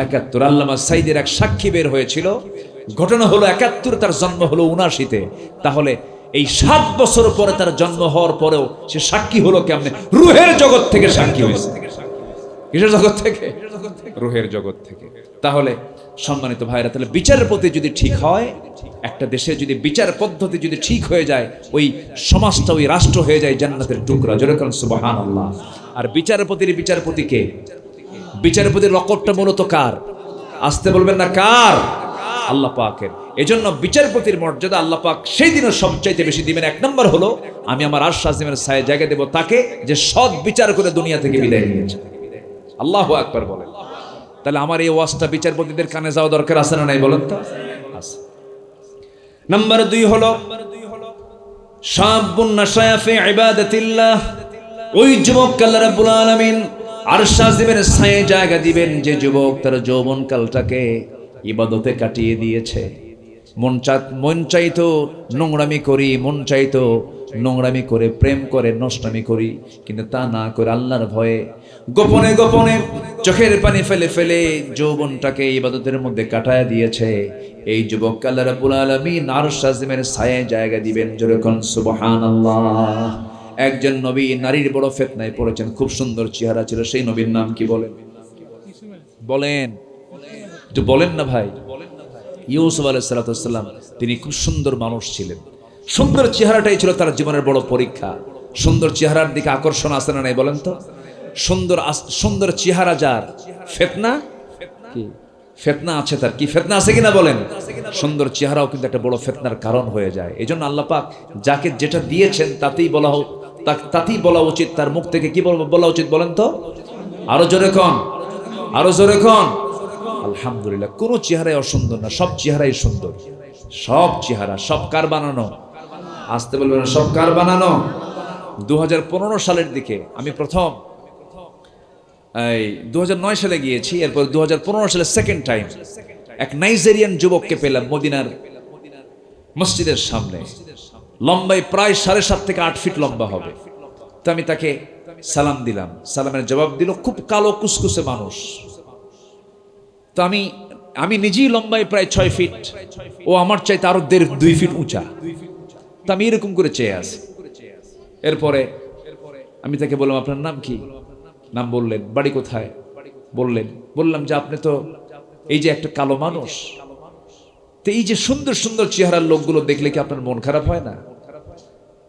71। আল্লামা সাইদের এক সাক্ষী বের হয়েছিল, ঘটনা হলো 71, তার জন্ম হলো 79-তে। তাহলে এই 7 বছর পরে তার জন্ম হওয়ার পরেও সে সাক্ষী হলো কেমনে? রুহের জগৎ থেকে সাক্ষী হয়েছে। কিসের জগৎ থেকে? রুহের জগৎ থেকে। তাহলে সম্মানিত ভাইরা, তাহলে বিচারের প্রতি যদি ঠিক হয়, একটা দেশে যদি বিচার পদ্ধতি যদি ঠিক হয়ে যায়, ওই সমাজটা, ওই রাষ্ট্র হয়ে যায় জান্নাতের টুকরা। জোরে বলুন সুবহানাল্লাহ। আর বিচারপতি কে? বিচারপতির লকবটা মূলত কার? আসতে বলবেন না কার? আল্লাহ পাকের। এজন্য বিচারপতির মর্যাদা আল্লাহ পাক সেই দিনও সবচাইতে বেশি দিবেন। 1 নম্বর হলো, আমি আমার আরশ আজিমের ছায়ে জায়গা দেব তাকে যে সৎ বিচার করে দুনিয়া থেকে বিদায় নিয়েছে। আল্লাহু আকবার বলেন। তাহলে আমার এই ওয়াজটা বিচারপতিদের কানে যাওয়া দরকার আছে না নাই বলেন তো? আছে। নাম্বার 2 হলো শাবুন নাশায়া ফি ইবাদাতিল্লাহ, ওই যুবক আল্লাহ রাব্বুল আলামিন আরশ আজিমের ছায়ে জায়গা দিবেন যে যুবক তার যৌবনকালটাকে ইবাদতে কাটিয়ে দিয়েছে। মন চাইতো নোংরামি করি, মন চাইতো নোংরামি করে, প্রেম করে, নষ্টামি করি, কিন্তু তা না করে আল্লাহর ভয়ে গোপনে গোপনে চোখের পানি ফেলে ফেলে যৌবনটাকে ইবাদতের মধ্যে কাটায় দিয়েছে। এই যুবক আল্লাহ রাব্বুল আলামিন আরশ আজিমের ছায়ায় জায়গা দিবেন। জোরে কোন সুবহানাল্লাহ। একজন নবী নারীর বড় ফিতনায় পড়েছেন, খুব সুন্দর চেহারা ছিল, সেই নবীর নাম কি বলেন? বলেন, একটু বলেন না ভাই। ইউসুফ আলাইহিস সালাম, তিনি খুব সুন্দর মানুষ ছিলেন। সুন্দর চেহারাটাই ছিল তার জীবনের বড় পরীক্ষা। সুন্দর চেহারার দিকে আকর্ষণ আছে না নাই বলেন তো? সুন্দর চেহারা যার, ফিতনা কি ফিতনা আছে তার, কি ফিতনা আছে কিনা বলেন? সুন্দর চেহারাও কিন্তু একটা বড় ফিতনার কারণ হয়ে যায়। এজন্য আল্লাহ পাক যাকে যেটা দিয়েছেন তাতেই বলা উচিত। তার মুখ থেকে কি বলা উচিত বলেন তো? আরো জোরে কোন, আরো জোরে কোন আলহামদুলিল্লাহ। কোন চেহারাই অসুন্দর না, সব চেহারাই সুন্দর। সব চেহারা, সব কার বানানো? আসতে বলবেন, সব কার বানানো? 2015 সালের দিকে আমি প্রথম 2009 সালে গিয়েছি, এরপর 2015 সালে সেকেন্ড টাইম এক নাইজেরিয়ান যুবককে পেলাম মদিনার মসজিদের সামনে। লম্বায় প্রায় 7.5 থেকে 8 ফিট লম্বা হবে। তো আমি তাকে সালাম দিলাম, সালামের জবাব দিল খুব কালো কুসকুসে মানুষ। তো আমি নিজেই লম্বায় প্রায় 6 ফিট, ও আমার চাইতে আরো 1.5-2 ফিট উঁচা। তো আমি এরকম করে চেয়ে আছি। এরপরে আমি তাকে বললাম, আপনার নাম কি? নাম বললেন। বাড়ি কোথায় বললেন। বললাম যে আপনি তো এই যে একটা কালো মানুষ, তো এই যে সুন্দর সুন্দর চেহারার লোকগুলো দেখলে কি আপনার মন খারাপ হয় না?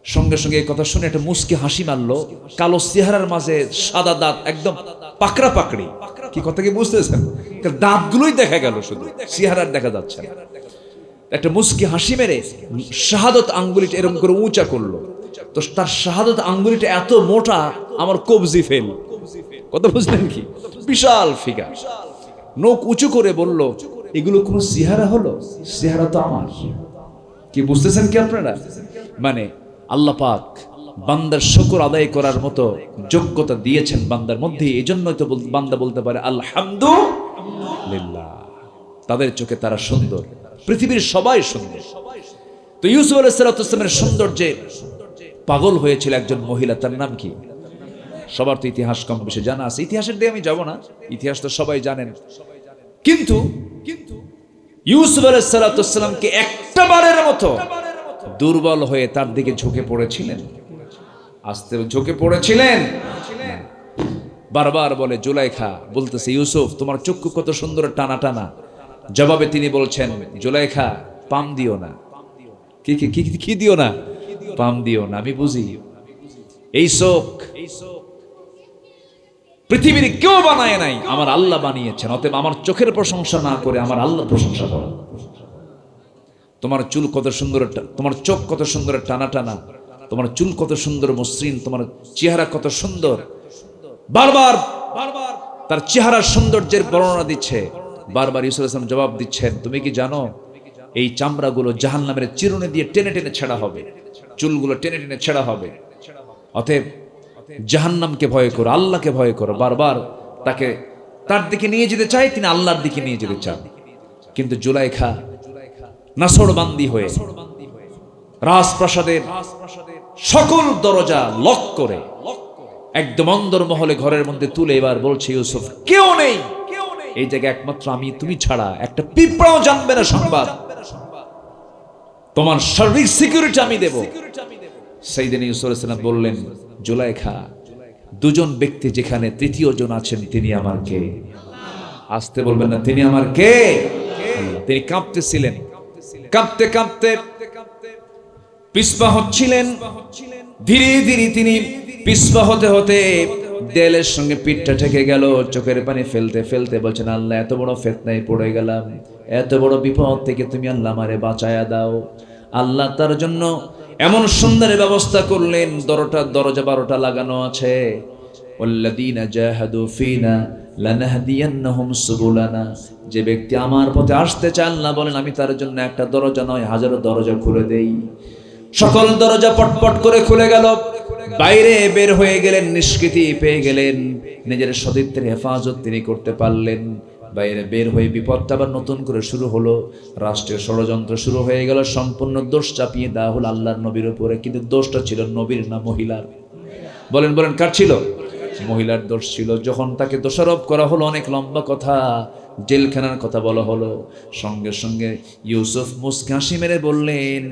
সঙ্গে সঙ্গে এই কথা শুনে একটা মুস্কি হাসি মারলো। কালো চেহারার মাঝে সাদা দাঁত, একদম পাকড়া পাকড়ি। কি কথা কি বুঝতেছেন? দাঁতগুলোই দেখা গেল, শুধু চেহারার দেখা যাচ্ছে না। একটা মুস্কি হাসি মেরে শাহাদত আঙ্গুলিটা এরকম করে উঁচা করলো। তো তার শাহাদত আঙ্গুলিটা এত মোটা, আমার কবজি ফেল। কথা বুঝলেন কি? বিশাল ফিগার। নখ উঁচু করে বলল, এগুলো কোন চেহারা হলো? চেহারা তো আমার। কি বুঝতেছেন কি আপনারা? মানে আল্লাহ পাক বান্দার শুকর আদায় করার মতো যোগ্যতা দিয়েছেন বান্দার মধ্যে। এই জন্যই তো বান্দা বলতে পারে আলহামদুলিল্লাহ। তাদের চোখে তারা সুন্দর, পৃথিবীর সবাই সুন্দর। তো ইউসুফ আলাইহিস সালামের সৌন্দর্যে পাগল হয়েছিল একজন মহিলা। তার নাম কি? সবার তো ইতিহাস কম বেশি জানা আছে, ইতিহাসের দিয়ে আমি যাব না, ইতিহাস তো সবাই জানেন। কিন্তু ইউসুফ আলাইহিস সালামকে একটা বারের মতো দুর্বল হয়ে তার দিকে ঝুঁকে পড়েছিলেন, আস্তে ঝুঁকে পড়েছিলেন। বারবার বলে, জুলাইখা বলতেছে, ইউসুফ তোমার চক্ষু কত সুন্দর টানা টানা। জবাবে তিনি বলছেন, জুলাইখা পাম দিও না। কি দিও না? পাম দিও না। আমি বুঝি এই চোখ পৃথিবীর কেউ বানায় নাই, আমার আল্লাহ বানিয়েছেন। অতএব আমার চোখের প্রশংসা না করে আমার আল্লাহ প্রশংসা করো। তোমার চুল কত সুন্দর, তোমার চোখ কত সুন্দর টানা টানা, তোমার চুল কত সুন্দর মসৃণ, তোমার চেহারা কত সুন্দর। বারবার তার চেহারার সৌন্দর্যের বর্ণনা দিচ্ছে। বারবার ইউসুফ আলাইহিস সালাম জবাব দিচ্ছেন, তুমি কি জানো এই চামড়াগুলো জাহান্নামের চিরুনি দিয়ে টেনে টেনে ছেঁড়া হবে, চুলগুলো টেনে টেনে ছেঁড়া হবে। অতএব জাহান্নামকে ভয় করো, আল্লাহকে ভয় করো। বারবার তাকে তার দিকে নিয়ে যেতে চাই, তিনি আল্লাহর দিকে নিয়ে যেতে চান। কিন্তু জুলাইখা নাসরবান্দি হয়ে রাজপ্রাসাদের সকল দরজা লক করে একদম অন্দরমহলে ঘরের মধ্যে তুলে এবার বলছে, ইউসুফ কেউ নেই এই জায়গায়, একমাত্র আমি, তুমি ছাড়া একটা পিঁপড়াও জানবে না সংবাদ। তোমার সার্বিক সিকিউরিটি আমি দেব। সেইদিন ইউসুফ আলাইহিস সালাম বললেন, জুলাইখা দুজন ব্যক্তি যেখানে, তৃতীয় জন আছেন, তিনি আমার কে? আসতে বলবেন না, তিনি আমার কে? তিনি কাঁপতেছিলেন, কাঁপতে কাঁপতে পিছপা হচ্ছিলেন। ধীরে ধীরে তিনি পিছপা হতে হতে দেয়ালের সঙ্গে পিঠটা ঠেকে গেল। চোখের পানি ফেলতে ফেলতে বলছেন, আল্লাহ এত বড় ফিতনায় পড়ে গেলাম, এত বড় বিপদ থেকে তুমি আল্লাহ আমারে বাঁচায়া দাও। আল্লাহ তার জন্য এমন সুন্দর ব্যবস্থা করলেন, দরজা 12টা লাগানো আছে। ওয়াল্লাযীনা জাহাদু ফীনা লানাহদিয়ান্নাহুম সুবুলানা। যে ব্যক্তি আমার পথে আসতে চায়, আল্লাহ বলেন আমি তার জন্য একটা দরজা নয়, হাজারো দরজা খুলে দেই। সকল দরজা পটপট করে খুলে গেল। বাইরে বের হয়ে গেলেন, নিষ্কৃতি পেয়ে গেলেন, নিজের সতীত্বের হেফাজত তিনি করতে পারলেন। বাইরে বের হয়ে বিপদটা আবার নতুন করে শুরু হলো, রাষ্ট্রীয় ষড়যন্ত্র শুরু হয়ে গেল, সম্পূর্ণ দোষ চাপিয়ে দেওয়া হলো আল্লাহর নবীর উপরে। কিন্তু দোষটা ছিল নবীর না মহিলার? বলেন বলেন, কার ছিল? মহিলার দোষ ছিল। যখন তাকে দোষারোপ করা হলো, অনেক লম্বা কথা, জেলখানার কথা বলা হলো, সঙ্গে সঙ্গে ইউসুফ মুস্কি হাসি মেরে বললেন,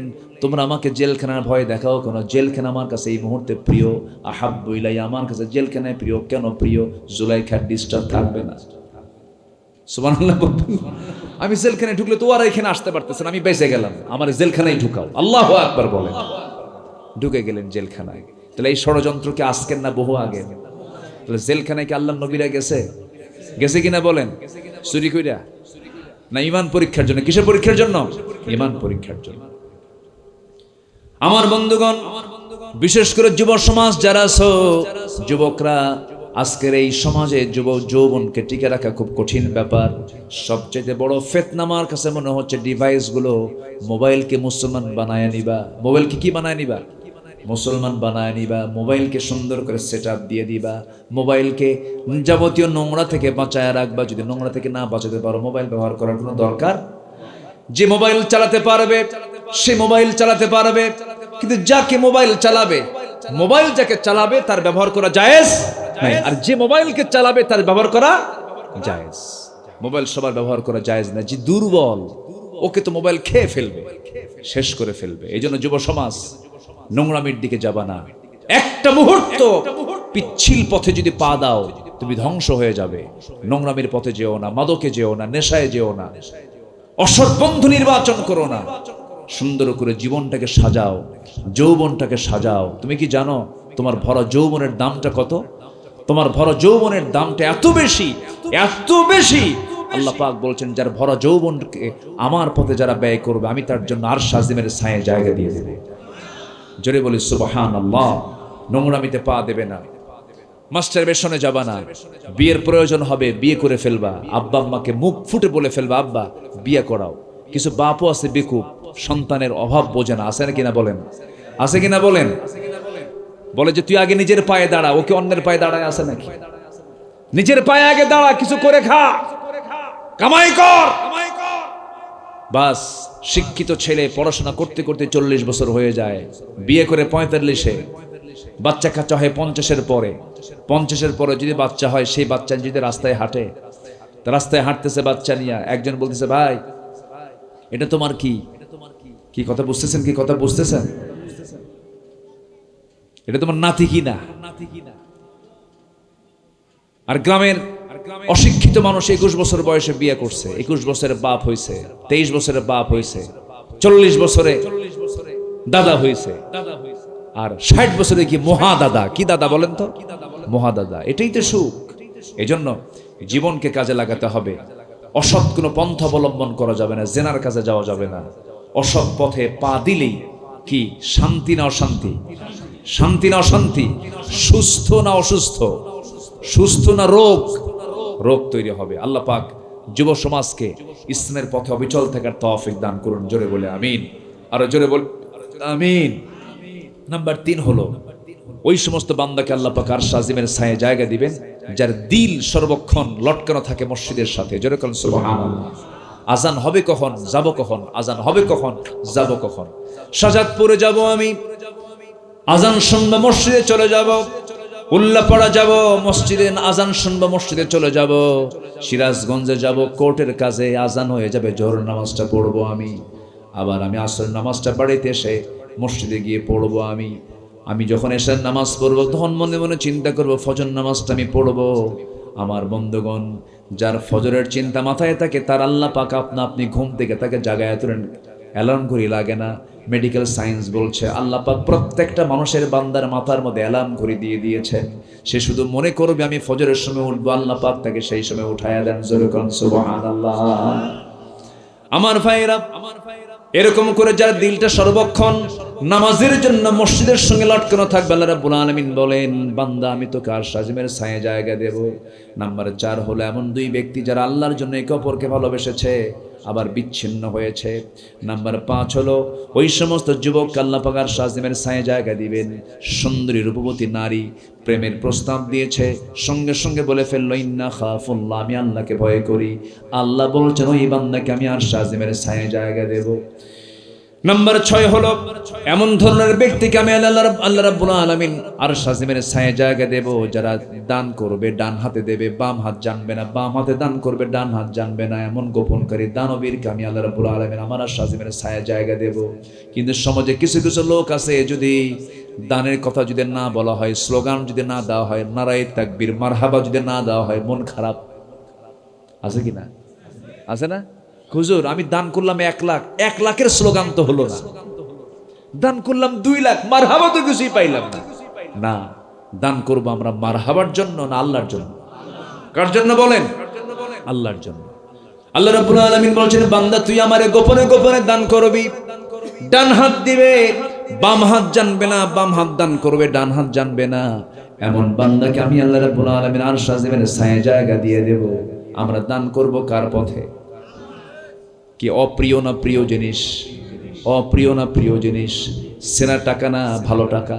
তোমরা আমাকে জেলখানার ভয় দেখাও কেন? জেলখানা আমার কাছে এই মুহূর্তে প্রিয়। আহাব্বু ইলাইয়া, আমার কাছে জেলখানায় প্রিয়। কেন প্রিয়? জুলাইখার ডিস্টার্ব থাকবে না। সুবহানাল্লাহ। আমি জেলখানায় ঢুকলে তো আর এখানে আসতে পারতেছেন, আমি বেঁচে গেলাম, আমার জেলখানায় ঢুকাও। আল্লাহু আকবার বলেন। ঢুকে গেলেন জেলখানায়। তাহলে এই ষড়যন্ত্র কি আজকের না বহু আগে? তাহলে জেলখানায় কি আল্লাহর নবীরা গেছে? গেছে কিনা বলেন? চুরি কইরা না ঈমান পরীক্ষার জন্য? কিসের পরীক্ষার জন্য? ঈমান পরীক্ষার জন্য। আমার বন্ধুগণ, বিশেষ করে যুব সমাজ যারা আছো, যুবকরা, আজকের এই সমাজে যৌবনকে টিকে রাখা খুব কঠিন ব্যাপার। সবচেয়ে বড় ফিতনা আমার কাছে মনে হচ্ছে ডিভাইসগুলো। মোবাইলকে মুসলমান বানায় নিবা। মোবাইলকে কি বানায় নিবা? মুসলমান বানায় নিবা। মোবাইলকে সুন্দর করে সেটআপ দিয়ে দিবা। মোবাইলকে যাবতীয় নোংরা থেকে বাঁচায় রাখবা। যদি নোংরা থেকে না বাঁচাতে পারো, মোবাইল ব্যবহার করার কোনো দরকার। যে মোবাইল চালাতে পারবে সে মোবাইল চালাতে পারবে, কিন্তু যাকে মোবাইল চালাবে, মোবাইল যাকে চালাবে তার ব্যবহার করা জায়েজ নাই, আর যে মোবাইলকে চালাবে তার ব্যবহার করা জায়েজ। মোবাইল সবার ব্যবহার করা জায়েজ না। যে দুর্বল, ওকে তো মোবাইল খেয়ে ফেলবে, শেষ করে ফেলবে। এই জন্য যুব সমাজ, নোংরামির দিকে যাবা না। একটা মুহূর্ত পিচ্ছিল পথে যদি পা দাও, তুমি ধ্বংস হয়ে যাবে। নোংরামির পথে যেও না, মাদকে যেও না, নেশায় যেও না, অসৎ বন্ধু নির্বাচন করো না। সুন্দর করে জীবনটাকে সাজাও, যৌবনটাকে সাজাও। তুমি কি জানো তোমার ভরা যৌবনের দামটা কত? তোমার ভরা যৌবনের দামটা এত বেশি, এত বেশি। আল্লাহ পাক বলছেন, যার ভরা যৌবনকে আমার পথে যারা ব্যয় করবে, আমি তার জন্য আরশ আজিমের ছায়ে জায়গা দিয়ে দেব। জোরে বলি সুবহানাল্লাহ। নোংরামিতে পা দেবে না, মাস্টারবেশনে যাবা না। বিয়ের প্রয়োজন হবে, বিয়ে করে ফেলবা। আব্বা আম্মাকে মুখ ফুটে বলে ফেলবা, আব্বা বিয়ে করাও। কিছু বাপও আছে বেকুব, সন্তানের অভাব বোঝে না। আছে না কিনা বলেন? আছে কিনা বলেন? বলে যে তুই আগে নিজের পায়ে দাঁড়া, ওকে অন্যের পায়ে দাঁড়ায়। আছে নাকি? নিজের পায়ে আগে দাঁড়া, কিছু করে খা, কামাই কর। বাস, শিক্ষিত ছেলে পড়াশোনা করতে করতে 40 বছর হয়ে যায়, বিয়ে করে 45-এ, বাচ্চা কাচ্চা হয় 50-এর পরে। 50-এর পরে যদি বাচ্চা হয়, সেই বাচ্চা যদি রাস্তায় হাঁটে, রাস্তায় হাঁটতেছে বাচ্চা নিয়ে, একজন বলতেছে, ভাই এটা তোমার কি? কি কথা বুঝতেছেন? কি কথা বুঝতেছেন? এটা তোমার নাতি কি না? আর গ্রামের অশিক্ষিত মানুষ 21 বছর বয়সে বিয়ে করছে, 21 বছরের বাপ হয়েছে, 23 বছরের বাপ হয়েছে, 40 বছরে দাদা হয়েছে, আর 60 বছরে কি মহাদাদা। কি দাদা বলেন তো? মহাদাদা। এটাই তো সুখ। এজন্য জীবনকে কাজে লাগাতে হবে। অসৎ কোনো পন্থা অবলম্বন করা যাবে না, জেনার কাজে যাওয়া যাবে না। অসৎ পথে পা দিলেই কি শান্তি না অশান্তি? শান্তি না অশান্তি? সুস্থ না অসুস্থ? সুস্থ না রোগ? রোগ তৈরি হবে। আল্লাহ পাক যুব সমাজকে ইসলামের পথে অবিচল থাকার তৌফিক দান করুন। জোরে বলে আমিন। আরো জোরে বল আমিন। নাম্বার 3 হলো, ওই সমস্ত বান্দাকে আল্লাহ পাক আরশ আজিমের ছায়ে জায়গা দিবেন যার দিল সর্বক্ষণ লটকানো থাকে মসজিদের সাথে। জোরে বলেন সুবহানাল্লাহ। আজান হবে কখন, যাব কখন? আজান হবে কখন, যাব কখন? শাহজাদপুরে যাব আমি, আজান শুনবা মসজিদে চলে যাব। উল্লাপাড়া যাব, মসজিদে আজান শুনবা মসজিদে চলে যাব। সিরাজগঞ্জে যাব কোর্টের কাজে, আজান হয়ে যাবে, জোহর নামাজটা পড়বো আমি। আবার আমি আসর নামাজটা বাড়িতে এসে মসজিদে গিয়ে পড়বো আমি। আমি যখন এশার নামাজ পড়বো, তখন মনে মনে চিন্তা করবো ফজর নামাজটা আমি পড়বো। আমার বন্ধুগণ, যার ফজরের চিন্তা মাথায় থাকে, তার আল্লাহ পাক আপনা আপনি ঘুম থেকে তাকে জাগায় তোলেন। অ্যালার্ম ঘড়ি লাগে না। মেডিকেল সায়েন্স বলছে আল্লাহ পাক প্রত্যেকটা মানুষের বান্দার মাথার মধ্যে অ্যালার্ম ঘড়ি দিয়ে দিয়েছেন। সে শুধু মনে করবে আমি ফজরের সময় উঠবো, আল্লাহ পাক তাকে সেই সময় উঠায়া দেন। জোরে বলেন সুবহানাল্লাহ। আমার ভাইরা, এরকম করে যার দিলটা সর্বক্ষণ নামাজের জন্য মসজিদের সঙ্গে লটকানো থাকবে, আল্লাহ রাব্বুল আলামিন বলেন, বান্দা আমি তোকে আরশ আজিমের ছায়ে জায়গা দেব। নাম্বার 4 হলো এমন 2 ব্যক্তি যারা আল্লাহর জন্য একে অপরকে ভালোবেসেছে, আবার বিচ্ছিন্ন হয়েছে। নাম্বার 5 হলো ওই সমস্ত যুবক আল্লাহ পাক আরশ আজিমের ছায়া জায়গা দিবেন, সুন্দরী রূপবতী নারী প্রেমের প্রস্তাব দিয়েছে, সঙ্গে সঙ্গে বলে ফেললো ইন্না খাফুল্লাহ, আমি আল্লাহকে ভয় করি। আল্লাহ বলছেন ওই বান্দাকে আমি আরশ আজিমের ছায়া জায়গা দেব। নাম্বার 6 হলো এমন ধরনের ব্যক্তিকে আমি আল্লাহ রাব্বুল আলামিন আরশ আজিমের ছায়া জায়গা দেব, যারা দান করবে ডান হাতে দেবে, বাম হাত জানবে না, বাম হাতে দান করবে ডান হাত জানবে না, এমন গোপনকারী দানবীরকে আমি আল্লাহ রাব্বুল আলামিন আমার আরশ আজিমের ছায়া জায়গা দেব। কিন্তু সমাজে কিছু কিছু লোক আছে, যদি দানের কথা যদি না বলা হয়, স্লোগান যদি না দেওয়া হয়, নারায়ে তাকবীর মারহাবা যদি না দেওয়া হয়, মন খারাপ আছে কি না? আছে না? হুজুর আমি দান করলাম 1 লাখ, 1 লাখের স্লোগান তো হলো না, দান করলাম 2 লাখ, মারহাবা তো কিছুই পাইলাম না। না, দান করবো আমরা মারহাবার জন্য না আল্লাহর জন্য? কার জন্য বলেন? আল্লাহর জন্য। আল্লাহ রাব্বুল আলামিন বলছেন বান্দা তুই আমারে গোপনে গোপনে দান করবি, ডান হাত দিবে বাম হাত জানবে না, বাম হাত দান করবে ডান হাত জানবে না, এমন বান্দাকে আমি আল্লাহ রাব্বুল আলামিন আরশ আজিমের ছায়া জায়গা দিয়ে দেব। আমরা দান করব কার পথে? কি অপ্রিয় না প্রিয় জিনিস? অপ্রিয় না প্রিয় জিনিস? সেরা টাকা না ভালো টাকা?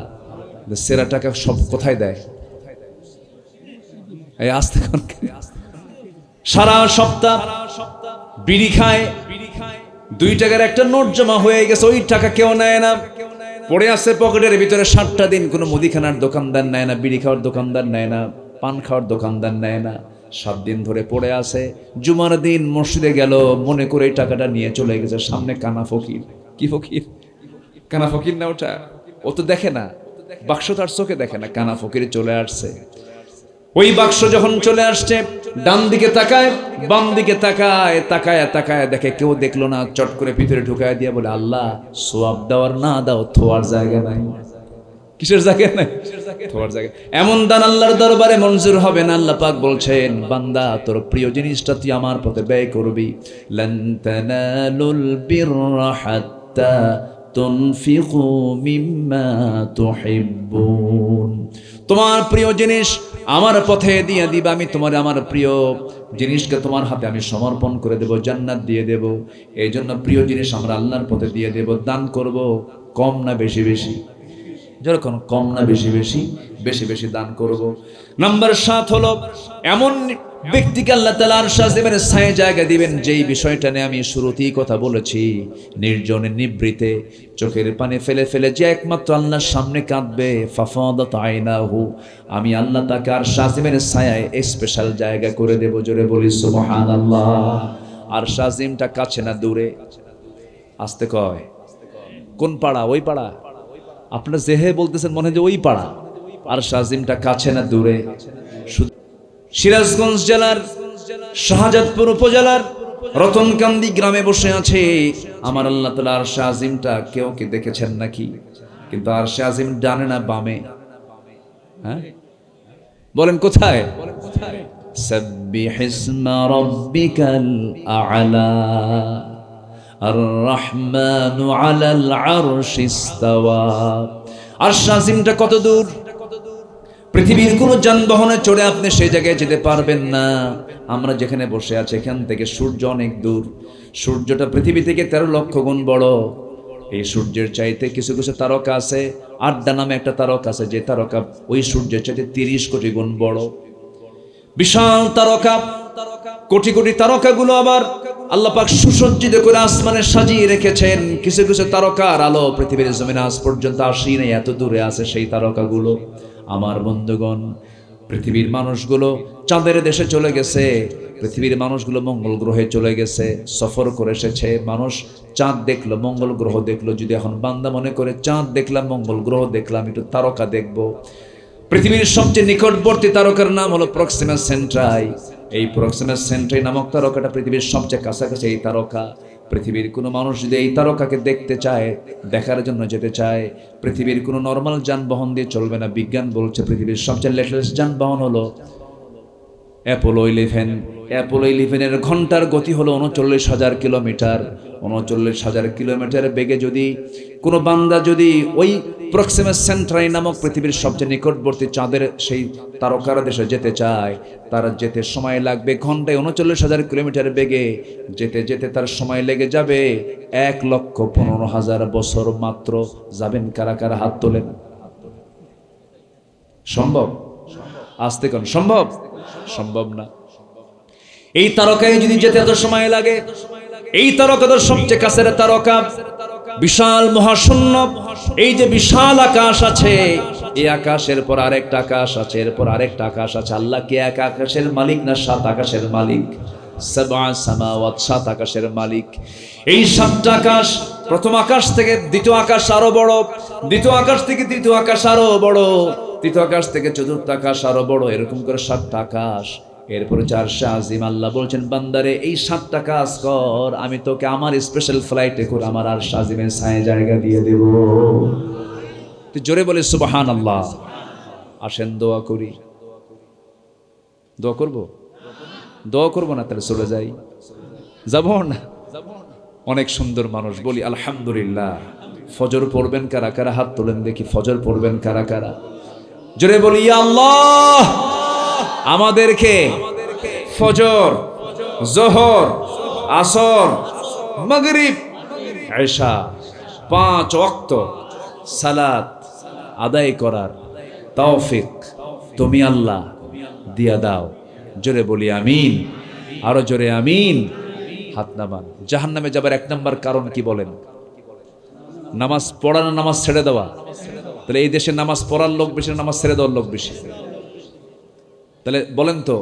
সেরা টাকা সব কোথায় দেয়? এই আস্তে সারা সপ্তাহ বিড়ি খায়, 2 টাকার একটা নোট জমা হয়ে গেছে, ওই টাকা কেউ নেয় না, পড়ে আছে পকেটের ভিতরে 60টা দিন। কোনো মুদিখানার দোকানদার নেয় না, বিড়ি খাওয়ার দোকানদার নেয় না, পান খাওয়ার দোকানদার নেয় না, 7 দিন ধরে পড়ে আছে। জুমার দিন মসজিদে গেল, মনে করে এই টাকাটা নিয়ে চলে গেছে। সামনে কানা ফকির। কি ফকির? কানা ফকির না ওটা? ও তো দেখে না, বাক্স তার চোখে দেখে না, কানা ফকির চলে আসছে। ওই বাক্স যখন চলে আসছে, ডান দিকে তাকায় বাম দিকে তাকায়, তাকায় তাকায় দেখে কেউ দেখলো না, চট করে ভিতরে ঢুকায় দিয়ে বলে আল্লাহ সোয়াব দেওয়ার না দাও, থোয়ার জায়গা নাই। কিসের জায়গা নাই? থোয়ার জায়গা। এমন দান আল্লাহর দরবারে মঞ্জুর হবে না। আল্লাহ পাক বলছেন বান্দা তোর প্রিয় জিনিসটা তুই আমার পথে ব্যয় করবি। লান তানালুল বিররা হাত্তা তুনফিকু মিম্মা তুহিব্বুন। তোমার প্রিয় জিনিস আমার পথে দিয়ে দিবা, আমি তোমার আমার প্রিয় জিনিসকে তোমার হাতে আমি সমর্পণ করে দেব, জান্নাত দিয়ে দেব। এই জন্য প্রিয় জিনিস আমরা আল্লাহর পথে দিয়ে দেব, দান করব কম না বেশি বেশি? যখন কম না বেশি বেশি? বেশি বেশি দান করব। নাম্বার 7 হলো এমন ব্যক্তিকে আল্লাহ তাআলা আরশ আজিমের ছায়া জায়গা দিবেন, যেই বিষয়টা নিয়ে আমি শুরুতেই কথা বলেছি, নির্জনে নিভৃতে চোখের পানি ফেলে ফেলে যে একমাত্র আল্লাহর সামনে কাঁদবে। ফাফাদাত আইনাহু, আমি আল্লাহ তাকে আরশ আজিমের ছায়ায় স্পেশাল জায়গা করে দেব। জোরে বলি সুবহানাল্লাহ। আরশ আজিমটা কাছে না দূরে? আসতে কয় কোন পাড়া? ওই পাড়া? আপনার জেহে বলতেছেন মনে হয় যে ওই পাড়া। আরশ আজিমটা কাছে না দূরে? সিরাজগঞ্জ জেলার শাহজাদপুর উপজেলার রতনকান্দি গ্রামে বসে আছে আমার আল্লাহ তাআলা আরশ আজিমটা। কেউ কি দেখেছেন নাকি? কিন্তু আরশ আজিম ডানে না বামে? হ্যাঁ বলেন কোথায়? সাব্বিহিসমা রাব্বিকাল আ'লা আর রহমানু আলাল আরশি ইস্তাওয়া। আরশ আজিমটা কত দূর? পৃথিবীর কোন যানবাহনে চড়ে আপনি সেই জায়গায় যেতে পারবেন না। আমরা যেখানে বসে আছি এখান থেকে সূর্য অনেক দূর। সূর্যটা পৃথিবী থেকে 13 লক্ষ গুণ বড়। এই সূর্যের চাইতে কিছু কিছু তারকা আছে, আড্ডা নামে একটা তারকা আছে, যে তারকা ওই সূর্যের চাইতে 30 কোটি গুণ বড়। বিশাল তারকা, কোটি কোটি তারকাগুলো আবার আল্লাহ পাক সুসজ্জিত করে আসমানে সাজিয়ে রেখেছেন। কিছু কিছু তারকার আলো পৃথিবীর জমিনে আজ পর্যন্ত আসেনি, এত দূরে আছে সেই তারকাগুলো। আমার বন্ধুগণ, পৃথিবীর মানুষগুলো চাঁদের দেশে চলে গেছে, পৃথিবীর মানুষগুলো মঙ্গল গ্রহে চলে গেছে, সফর করে এসেছে। মানুষ চাঁদ দেখলো, মঙ্গল গ্রহ দেখলো। যদি এখন বান্দা মনে করে চাঁদ দেখলাম, মঙ্গল গ্রহ দেখলাম, একটু তারকা দেখব, পৃথিবীর সবচেয়ে নিকটবর্তী তারকার নাম হলো প্রক্সিমা সেন্ট্রাই। এই প্রক্সিমা সেন্ট্রাই নামক তারকাটা পৃথিবীর সবচেয়ে কাছাকাছি এই তারকা। পৃথিবীর কোনো মানুষ যদি এই তারকাকে দেখতে চায়, দেখার জন্য যেতে চায়, পৃথিবীর কোনো নর্মাল যানবাহন দিয়ে চলবে না। বিজ্ঞান বলছে পৃথিবীর সবচেয়ে লেটেস্ট যানবাহন হলো অ্যাপোলো 11 ঘন্টার গতি হলো 39,000 কিলোমিটার। 39,000 কিলোমিটার বেগে যদি কোনো বান্দা যদি ওই প্রক্সিমা সেন্টারাই নামক পৃথিবীর সবচেয়ে নিকটবর্তী চাঁদের সেই তারকার দেশে যেতে চায়, তার যেতে সময় লাগবে ঘন্টায় 39,000 কিলোমিটার বেগে যেতে যেতে তার সময় লেগে যাবে 1,15,000 বছর মাত্র। যাবেন কারা কারা? হাত তোলেন। সম্ভব? আসতে কোন সম্ভব? সম্ভব না। এই তারকায় যদি যেতে এত সময় লাগে, এই তারকা তো সবচেয়ে কাছের তারকা, বিশাল মহাশূন্য। এই যে বিশাল আকাশ আছে, এই আকাশের পর আরেকটা আকাশ আছে, এরপর আরেকটা আকাশ আছে। আল্লাহ কি এক আকাশের মালিক না 7 আকাশের মালিক? 7 সামাওয়াত, 7 আকাশের মালিক। এই 7টা আকাশ, প্রথম আকাশ থেকে দ্বিতীয় আকাশ আরো বড়, দ্বিতীয় আকাশ থেকে তৃতীয় আকাশ আরো বড়, তৃতীয় আকাশ থেকে চতুর্থ আকাশ আরো বড়, এরকম করে 7টা আকাশ। এরপরে 4 আজিম। আল্লাহ বলছেন, বান্দারে এই 7টা কাজ কর, আমি তোকে আমার স্পেশাল ফ্লাইটে করে আমার আর আজিমের ছায়া জায়গা দিয়ে দেব। তুই জোরে বলে সুবহানাল্লাহ। আসেন দোয়া করি। দোয়া করব? দোয়া করবো না তাহলে চলে যাই? যাব না? অনেক সুন্দর মানুষ, বলি আলহামদুলিল্লাহ। ফজর পড়বেন কারা কারা? হাত তোলেন দেখি। ফজর পড়বেন কারা কারা? জোরে বলি ইয়া আল্লাহ, আমাদেরকে ফজর, যোহর, আসর, মাগরিব, ইশা 5 ওয়াক্ত সালাত আদায় করার তৌফিক তুমি আল্লাহ দিয়া দাও। জোরে বলি আমিন। আরো জোরে আমিন। হাত নামান। জাহান্নামে যাবার 1 নম্বর কারণ কি বলেন? নামাজ পড়া না নামাজ ছেড়ে দেওয়া? তাহলে এই দেশে নামাজ পড়ার লোক বেশি না নামাজ ছেড়ে দেওয়ার লোক বেশি? তাহলে বলেন তো,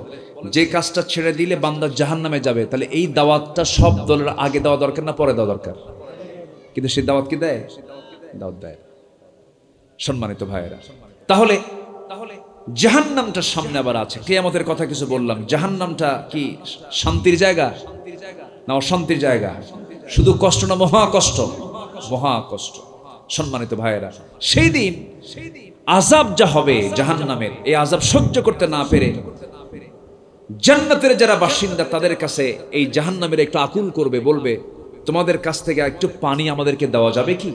যে কাজটা ছেড়ে দিলে বান্দা জাহান্নামে যাবে, তাহলে এই দাওয়াতটা সব দলের আগে দেওয়া দরকার না পরে দেওয়া দরকার? কিন্তু সেই দাওয়াত কি দেয়? দাওয়াত দেয়। সম্মানিত ভাইয়েরা, তাহলে জাহান্নামটা সামনে আবার আছে। কিয়ামতের কথা কিছু বললাম। জাহান্নামটা কি শান্তির জায়গা না অশান্তির জায়গা? শুধু কষ্ট না মহা কষ্ট? মহা কষ্ট। সম্মানিত ভাইয়েরা, সেই দিন আযাব যা হবে জাহান্নামের, এই আযাব সহ্য করতে না পেরে জান্নাতের যারা বাসিন্দা তাদের কাছে এই জাহান্নামের একটু আকুল করবে, বলবে তোমাদের কাছ থেকে একটু পানি আমাদেরকে দেওয়া যাবে কি?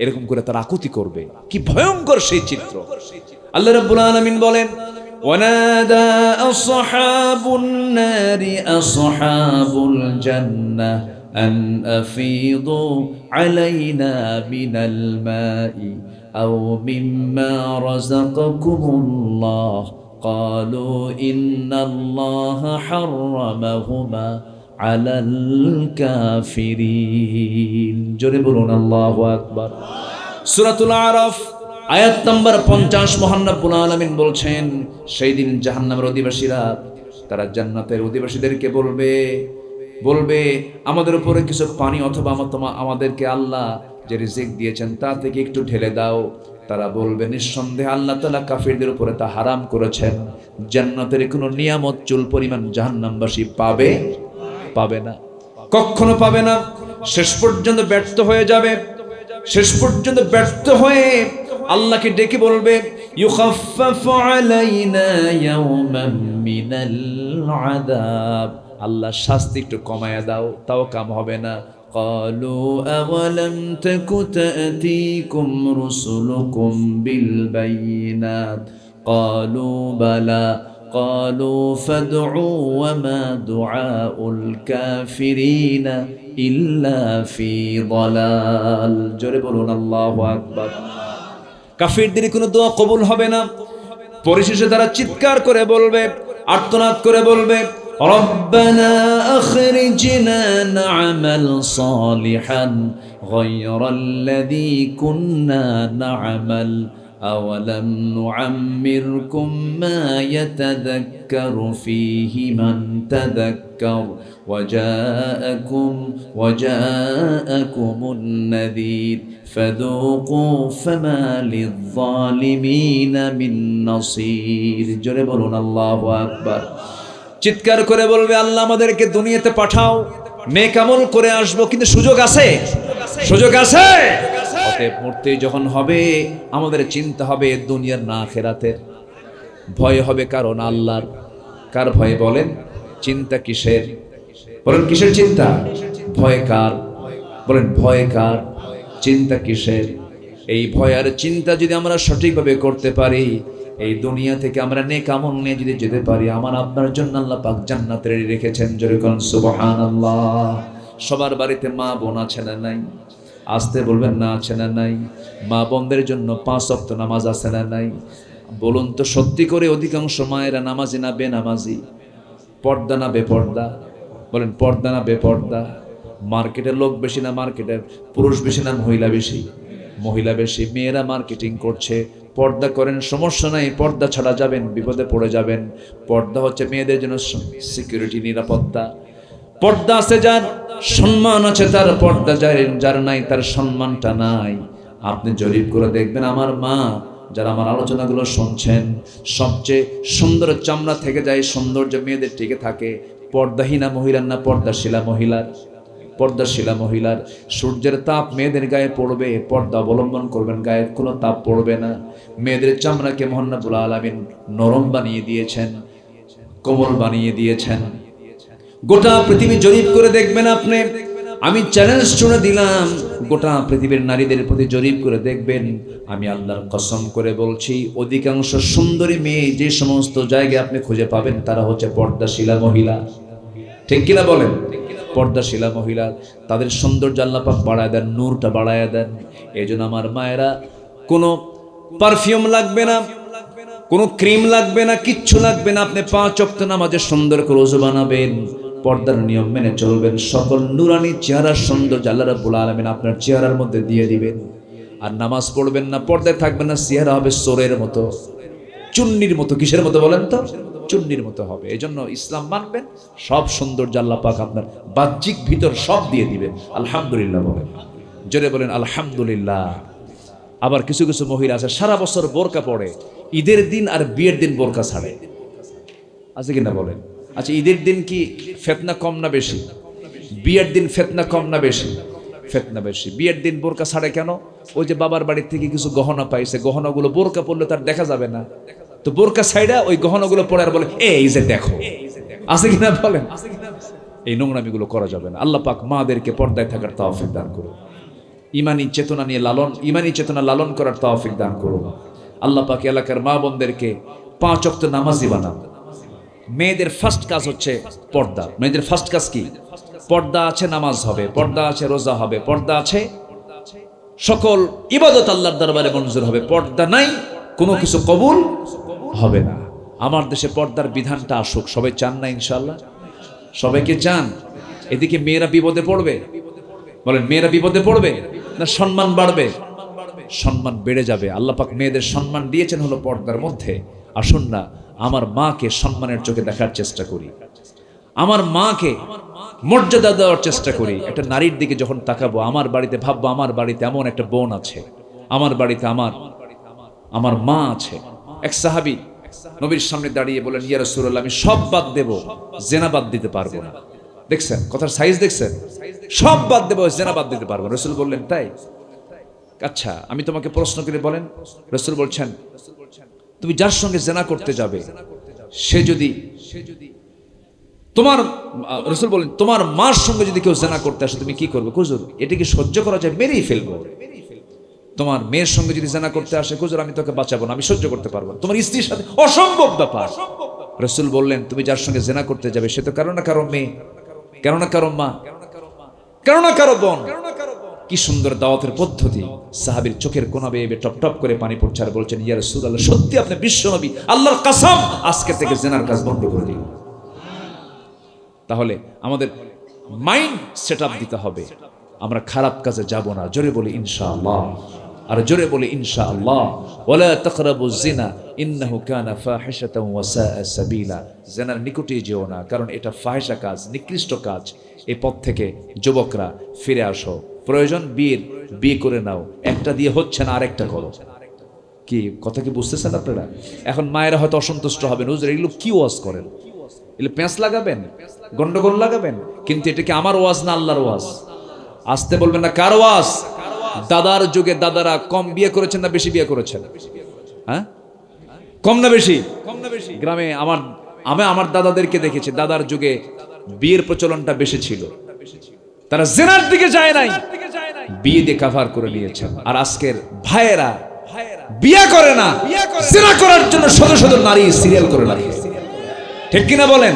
এরকম করে তারা আকুতি করবে। কি ভয়ঙ্কর সেই চিত্র! আল্লাহ রাব্বুল আলামিন বলেন, ওয়ানাদা আসহাবুন নারি আসহাবুল জান্নাহ আন আফিদু আলাইনা মিনাল মাই আও মিম্মা রাযাকাকুমুল্লাহ ক্বালু ইন্নাল্লাহা হাররামাহুমা আলাল কাফিরিন। জোরে বলুন আল্লাহু আকবার। সূরাতুল আরাফ আয়াত নাম্বার 50। মহান রব্বুল আলামিন বলছেন, সেই দিন জাহান্নামের অধিবাসীরা তারা জান্নাতের অধিবাসীদেরকে বলবে আমাদের উপরে কিছু পানি অথবা আমাদেরকে আল্লাহ যে রিজিক দিয়েছেন তা থেকে একটু ঢেলে দাও। তারা বলবে, নিঃসন্দেহে আল্লাহ তাআলা কাফিরদের উপরে তা হারাম করেছেন। জান্নাতের কোনো নিয়ামত চুল পরিমাণ জাহান্নামবাসী পাবে না, কখনো পাবে না। শেষ পর্যন্ত ব্যর্থ হয়ে যাবে। শেষ পর্যন্ত ব্যর্থ হয়ে আল্লাহকে ডেকে বলবে, ইউখাফফাফু আলাইনা ইয়াওমান মিনাল আযাব, আল্লাহ শাস্তি একটু কমায়া দাও, তাও কাম হবে না। ক্বালু আওয়ালাম তাকু তা'তিকুম রুসুলুকুম বিল বাইয়িনাত ক্বালু বালা ক্বালু ফাদউ ওয়া মা দুআউল কাফিরিনা ইল্লা ফি যালাল। জোরে বলুন আল্লাহু আকবার। কাফিরদের কোনো দোয়া কবুল হবে না। পরিশেষে তারা চিৎকার করে বলবে, আর্তনাদ করে বলবে, রব্বানা আখরিজনা না'মাল সালিহান গায়রাল্লাযী কুন্না না'মাল আওয়ালাম নু'আম্মিরকুম মা ইয়াতাযাক্কারু ফীহি মান তাযাক্কার ওয়াজাআকুমুন নাযীর ফাযূকু ফামা লিয-যালিমিনা মিন নাসীর। জোরে বলুন আল্লাহু আকবার। চিৎকার করে বলবে, আল্লাহ আমাদেরকে দুনিয়াতে পাঠাও, নেক আমল করে আসবো, কিন্তু সুযোগ আছে, সুযোগ আছে। অতএব মরতে যখন হবে আমাদের চিন্তা হবে দুনিয়ার না আখিরাতের। ভয় হবে কারণ আল্লাহর, কার ভয়ে বলেন? চিন্তা কিসের? বলেন কিসের চিন্তা? ভয় কার? বলেন ভয় কার? চিন্তা কিসের? এই ভয় আর চিন্তা যদি আমরা সঠিকভাবে করতে পারি, এই দুনিয়া থেকে আমরা নেক আমল নিয়ে যদি যেতে পারি, আমার আপনার জন্য আল্লাহ পাক জান্নাত রেডি রেখেছেন। জোরে বলুন সুবহানাল্লাহ। সবার বাড়িতে মা বোন আছে না নাই? আসতে বলবেন না আছে না নাই? মা বোনদের জন্য 5 ওয়াক্ত নামাজ আছে না নাই? বলুন তো সত্যি করে অধিকাংশ মায়েরা নামাজি না বেনামাজি? পর্দা না বেপর্দা? বলেন পর্দা না বেপর্দা? মার্কেটের লোক বেশি না মার্কেটের পুরুষ বেশি না মহিলা বেশি? মহিলা বেশি। মেয়েরা মার্কেটিং করছে। পর্দা করেন সমস্যা নাই, পর্দা ছাড়া যাবেন বিপদে পড়ে যাবেন। পর্দা হচ্ছে মেয়েদের জন্য সিকিউরিটি, নিরাপত্তা। পর্দা আছে যার সম্মান আছে তার, পর্দা যার নাই তার সম্মানটা নাই। আপনি জরিপ করে দেখবেন, আমার মা যারা আমার আলোচনাগুলো শুনছেন, সবচেয়ে সুন্দর চামড়া থেকে যায়, সৌন্দর্য মেয়েদের টিকে থাকে পর্দাহীনা মহিলার না পর্দাশীলা মহিলার? পর্দাশীলা মহিলার। সূর্যের তাপ মেয়েদের গায়ে পড়বে, পর্দা অবলম্বন করবেন, গায়ে কোনো তাপ পড়বে না। মেয়েদের চামড়াকে মহান রব্বুল আলামিন নরম বানিয়ে দিয়েছেন, কোমল বানিয়ে দিয়েছেন। গোটা পৃথিবী জরিপ করে দেখবেন আপনি, আমি চ্যালেঞ্জ ছুড়ে দিলাম, গোটা পৃথিবীর নারীদের প্রতি জরিপ করে দেখবেন। আমি আল্লাহর কসম করে বলছি, অধিকাংশ সুন্দরী মেয়ে যে সমস্ত জায়গায় আপনি খুঁজে পাবেন, তারা হচ্ছে পর্দাশীলা মহিলা। ঠিক কিনা বলেন? পর্দাশীলা মহিলা। তাদের সৌন্দর্য আল্লাহ পাক বাড়ায় দেন, নূরটা বাড়ায় দেন। এই জন্য আমার মায়েরা, কোনো পারফিউম লাগবে না, কোনো ক্রিম লাগবে না, কিচ্ছু লাগবে না। আপনি 5 ওয়াক্ত নামাজে সুন্দর করে ওযু বানাবেন, পর্দার নিয়ম মেনে চলবেন, সকল নুরানি চেহারার সৌন্দর্য আল্লাহ রাব্বুল আলামিন আপনার চেহারার মধ্যে দিয়ে দিবেন। আর নামাজ পড়বেন না, পর্দায় থাকবেন না, চেহারা হবে সোরের মতো, চুন্নির মতো। কিসের মতো বলেন তো? চুন্নির মতো হবে। এই জন্য ইসলাম মানবেন, সব সৌন্দর্য আল্লাহ পাক আপনার বাহ্যিক ভিতর সব দিয়ে দিবেন। আলহামদুলিল্লাহ বলেন, জোরে বলেন আলহামদুলিল্লাহ। আবার কিছু কিছু মহিলা আছে সারা বছর বোরকা পড়ে, ঈদের দিন আর বিয়ের দিন বোরকা ছাড়ে। আছে কিনা বলেন? আচ্ছা, ঈদের দিন কি ফিতনা কম না বেশি? বিয়ের দিন ফিতনা কম না বেশি? ফিতনা বেশি। বিয়ের দিন বোরকা ছাড়ে কেন? ওই যে বাবার বাড়ি থেকে কিছু গহনা পাইছে, গহনাগুলো বোরকা পড়লে তার দেখা যাবে না, তো বোরকা ছাইড়া ওই গহনাগুলো পরে আর বলে এই যে দেখো। আছে কিনা বলেন? এই নোংরামিগুলো করা যাবে না। আল্লাহ পাক মাদেরকে পর্দায় থাকার তৌফিক দান করুন, ইমানি চেতনা লালন করার তৌফিক দান করুন। আল্লাহ পাক এলাকার মা বোনদেরকে 5 ওয়াক্ত নামাজি বানান। মেয়েদের ফার্স্ট কাজ হচ্ছে পর্দা। মেয়েদের ফার্স্ট কাজ কি? পর্দা আছে নামাজ হবে, পর্দা আছে রোজা হবে, পর্দা আছে সকল ইবাদত আল্লাহর দরবারে মঞ্জুর হবে। পর্দা নাই, কোনো কিছু কবুল হবে না। আমার দেশে পর্দার বিধানটা আসুক, সবাই চান না ইনশাআল্লাহ? সবাইকে চান? এদিকে মেয়েরা বিপদে পড়বে? বলেন মেয়েরা বিপদে পড়বে না সম্মান বাড়বে? সম্মান বেড়ে যাবে। আল্লাহ পাক মেয়েদের সম্মান দিয়েছেন হলো পর্দার মধ্যে। আসুন না আমার মাকে সম্মানের চোখে দেখার চেষ্টা করি, আমার মাকে মর্যাদা দেওয়ার চেষ্টা করি। একটা নারীর দিকে যখন তাকাবো, আমার বাড়িতে ভাববো আমার বাড়িতে এমন একটা বোন আছে, আমার বাড়িতে আমার মা আছে। এক সাহাবী নবীর সামনে দাঁড়িয়ে বলেন, ইয়া রাসূলুল্লাহ, আমি সব বাদ দেব, জিনা বাদ দিতে পারবো না। দেখছেন কথার সাইজ? দেখছেন? সব বাদ দেব, জিনা বাদ দিতে পারবো। রাসূল বললেন, তাই? আচ্ছা আমি তোমাকে প্রশ্ন করে বলেন। রাসূল বলছেন, তুমি যার সঙ্গে জিনা করতে যাবে, সে যদি তোমার, রাসূল বলেন, তোমার মার সঙ্গে যদি কেউ জিনা করতে আসে তুমি কি করবে? হুজুর এটা কি সহ্য করা যায়? মেরেই ফেলবো। তোমার মেয়ের সঙ্গে যদি জিনা করতে আসে, হুজুর আমি তোকে বাঁচাবো না, আমি সহ্য করতে পারবো না। তোমার স্ত্রীর সাথে অসম্ভব ব্যাপার। রাসূল বললেন, তুমি যার সঙ্গে জিনা করতে যাবে সে তো কারো না কারো মেয়ে, কারো না কারো মা, কারো না কারো বোন। কি সুন্দর দাওয়াতের পদ্ধতি। সাহাবীর চোখের কোনা বেয়ে টপ টপ করে পানি পড়ছে আর বলছেন, ইয়া রাসূলুল্লাহ, সত্যি আপনি বিশ্ব নবী, আল্লাহর কসম আজকে থেকে জিনার কাজ বন্ধ করে দিন। তাহলে আমাদের মাইন্ড সেটআপ দিতে হবে, আমরা খারাপ কাজে যাব না। জোরে বলি ইনশাআল্লাহ, আর জোরে বলি ইনশাআল্লাহ। ওয়ালা তাকরাবুজ জিনা ইন্নাহু কানা ফাহিশাতান ওয়া সাআ সাবিলা। জিনার নিকটে যেও না, কারণ এটা ফাহিশা কাজ, নিকৃষ্ট কাজ। এই পথ থেকে যুবকরা ফিরে আসো। প্রয়োজন বিয়ে করে নাও, একটা দিয়ে হচ্ছে না আরেকটা করো। কি কথা কি বুঝতেছেন আপনারা? এখন মায়েরা হয়তো অসন্তুষ্ট হবেন, হুজুর এগুলো কি ওয়াজ করেন, এগুলো পেঁচ লাগাবেন, গন্ডগোল লাগাবেন। কিন্তু এটা কি আমার ওয়াজ না আল্লাহর ওয়াজ? আসতে বলবেন না, কার ওয়াজ? দাদার যুগে দাদারা কম বিয়ে করেছেন না বেশি বিয়ে করেছেন? হ্যাঁ, কম না বেশি? গ্রামে আমার আমি আমার দাদাদেরকে দেখেছি, দাদার যুগে বিয়ের প্রচলনটা বেশি ছিল, তারা জেনার দিকে যায় নাই, বিয়ে দিয়ে কাভার করে নিয়েছেন। আর আজকের ভাইয়েরা বিয়ে করে না, জেনা করার জন্য শত শত নারী সিরিয়াল করে রাখে। ঠিক কিনা বলেন?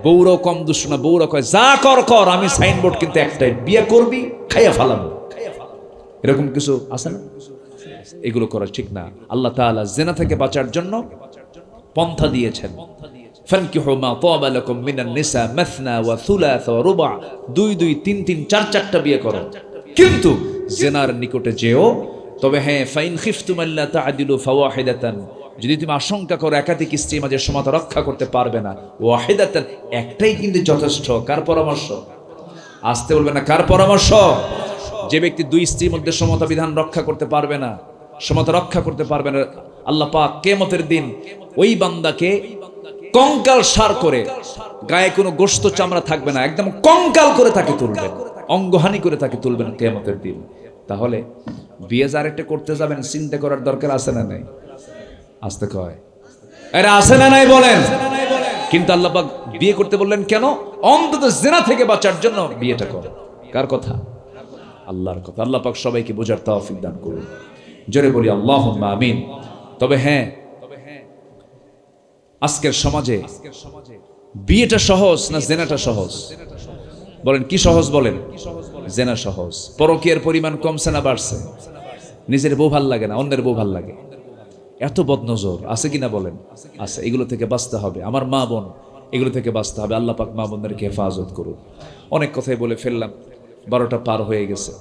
বউরাও কম দুষ্ট না, বউরা কয় যা কর কর, আমি সাইনবোর্ড কিন্তু একটাই, বিয়ে করবি খাইয়া ফালাবো। এরকম কিছু আছে না? এগুলো করা ঠিক না। আল্লাহ তাআলা জেনা থেকে বাঁচার জন্য পন্থা দিয়েছেন। ফানকিহু মা তাবা লাকুম মিনান নিসা মাসনা ওয়া থুলাথা ওয়া রুবা, 2 2 3 3 4 4টা বিয়ে করো, কিন্তু জেনার নিকটে যেও। তবে হ্যাঁ, ফাইন খিফতুম আল্লা তা'দিলু ফাওয়াহিদাতান, যদি তুমি আশঙ্কা করো একাধিক স্ত্রীর মাঝে সমতা রক্ষা করতে পারবে না, ওয়াহিদাতান, একটাই কিন্তু যথেষ্ট। কার পরামর্শ? আসতে বলবে না, কার পরামর্শ? যে ব্যক্তি 2 স্ত্রীর মধ্যে সমতা বিধান রক্ষা করতে পারবে না, সমতা রক্ষা করতে পারবে না, আল্লাহ পাক কিয়ামতের দিন ওই বান্দাকে কঙ্কাল সার করে, গায়ে কোনো গোশত চামড়া থাকবে না, একদম কঙ্কাল করে তাকে তুলবেন, অঙ্গহানি করে তাকে তুলবেন কিয়ামতের দিন। তাহলে বিয়ে যার একটা করতে যাবেন, চিন্তা করার দরকার আছে না নাই? আসতে কয় এরা আছে না নাই বলেন? কিন্তু আল্লাহ পাক বিয়ে করতে বললেন কেন? অন্তত জিনা থেকে বাঁচার জন্য বিয়েটা করো। কার কথা? আল্লাহর কথা। আল্লাহ পাক সবাইকে বোঝার তৌফিক দান করুন। জোরে বলি আল্লাহুম্মা আমিন। তবে হ্যাঁ, আজকের সমাজে বিয়েটা সহজ না জেনাটা সহজ? বলেন কি সহজ? বলেন জেনা সহজ। পরকীয়ার পরিমাণ কমছে না বাড়ছে? নিজের বউ ভাল লাগে না, অন্যের বউ ভাল লাগে। এত বদনজর আছে কিনা বলেন? আছে। এগুলো থেকে বাঁচতে হবে আমার মা বোন, এগুলো থেকে বাঁচতে হবে। আল্লাহ পাক মা বোনদেরকে হেফাজত করুন। অনেক কথাই বলে ফেললাম, 12টা পার হয়ে গেছে।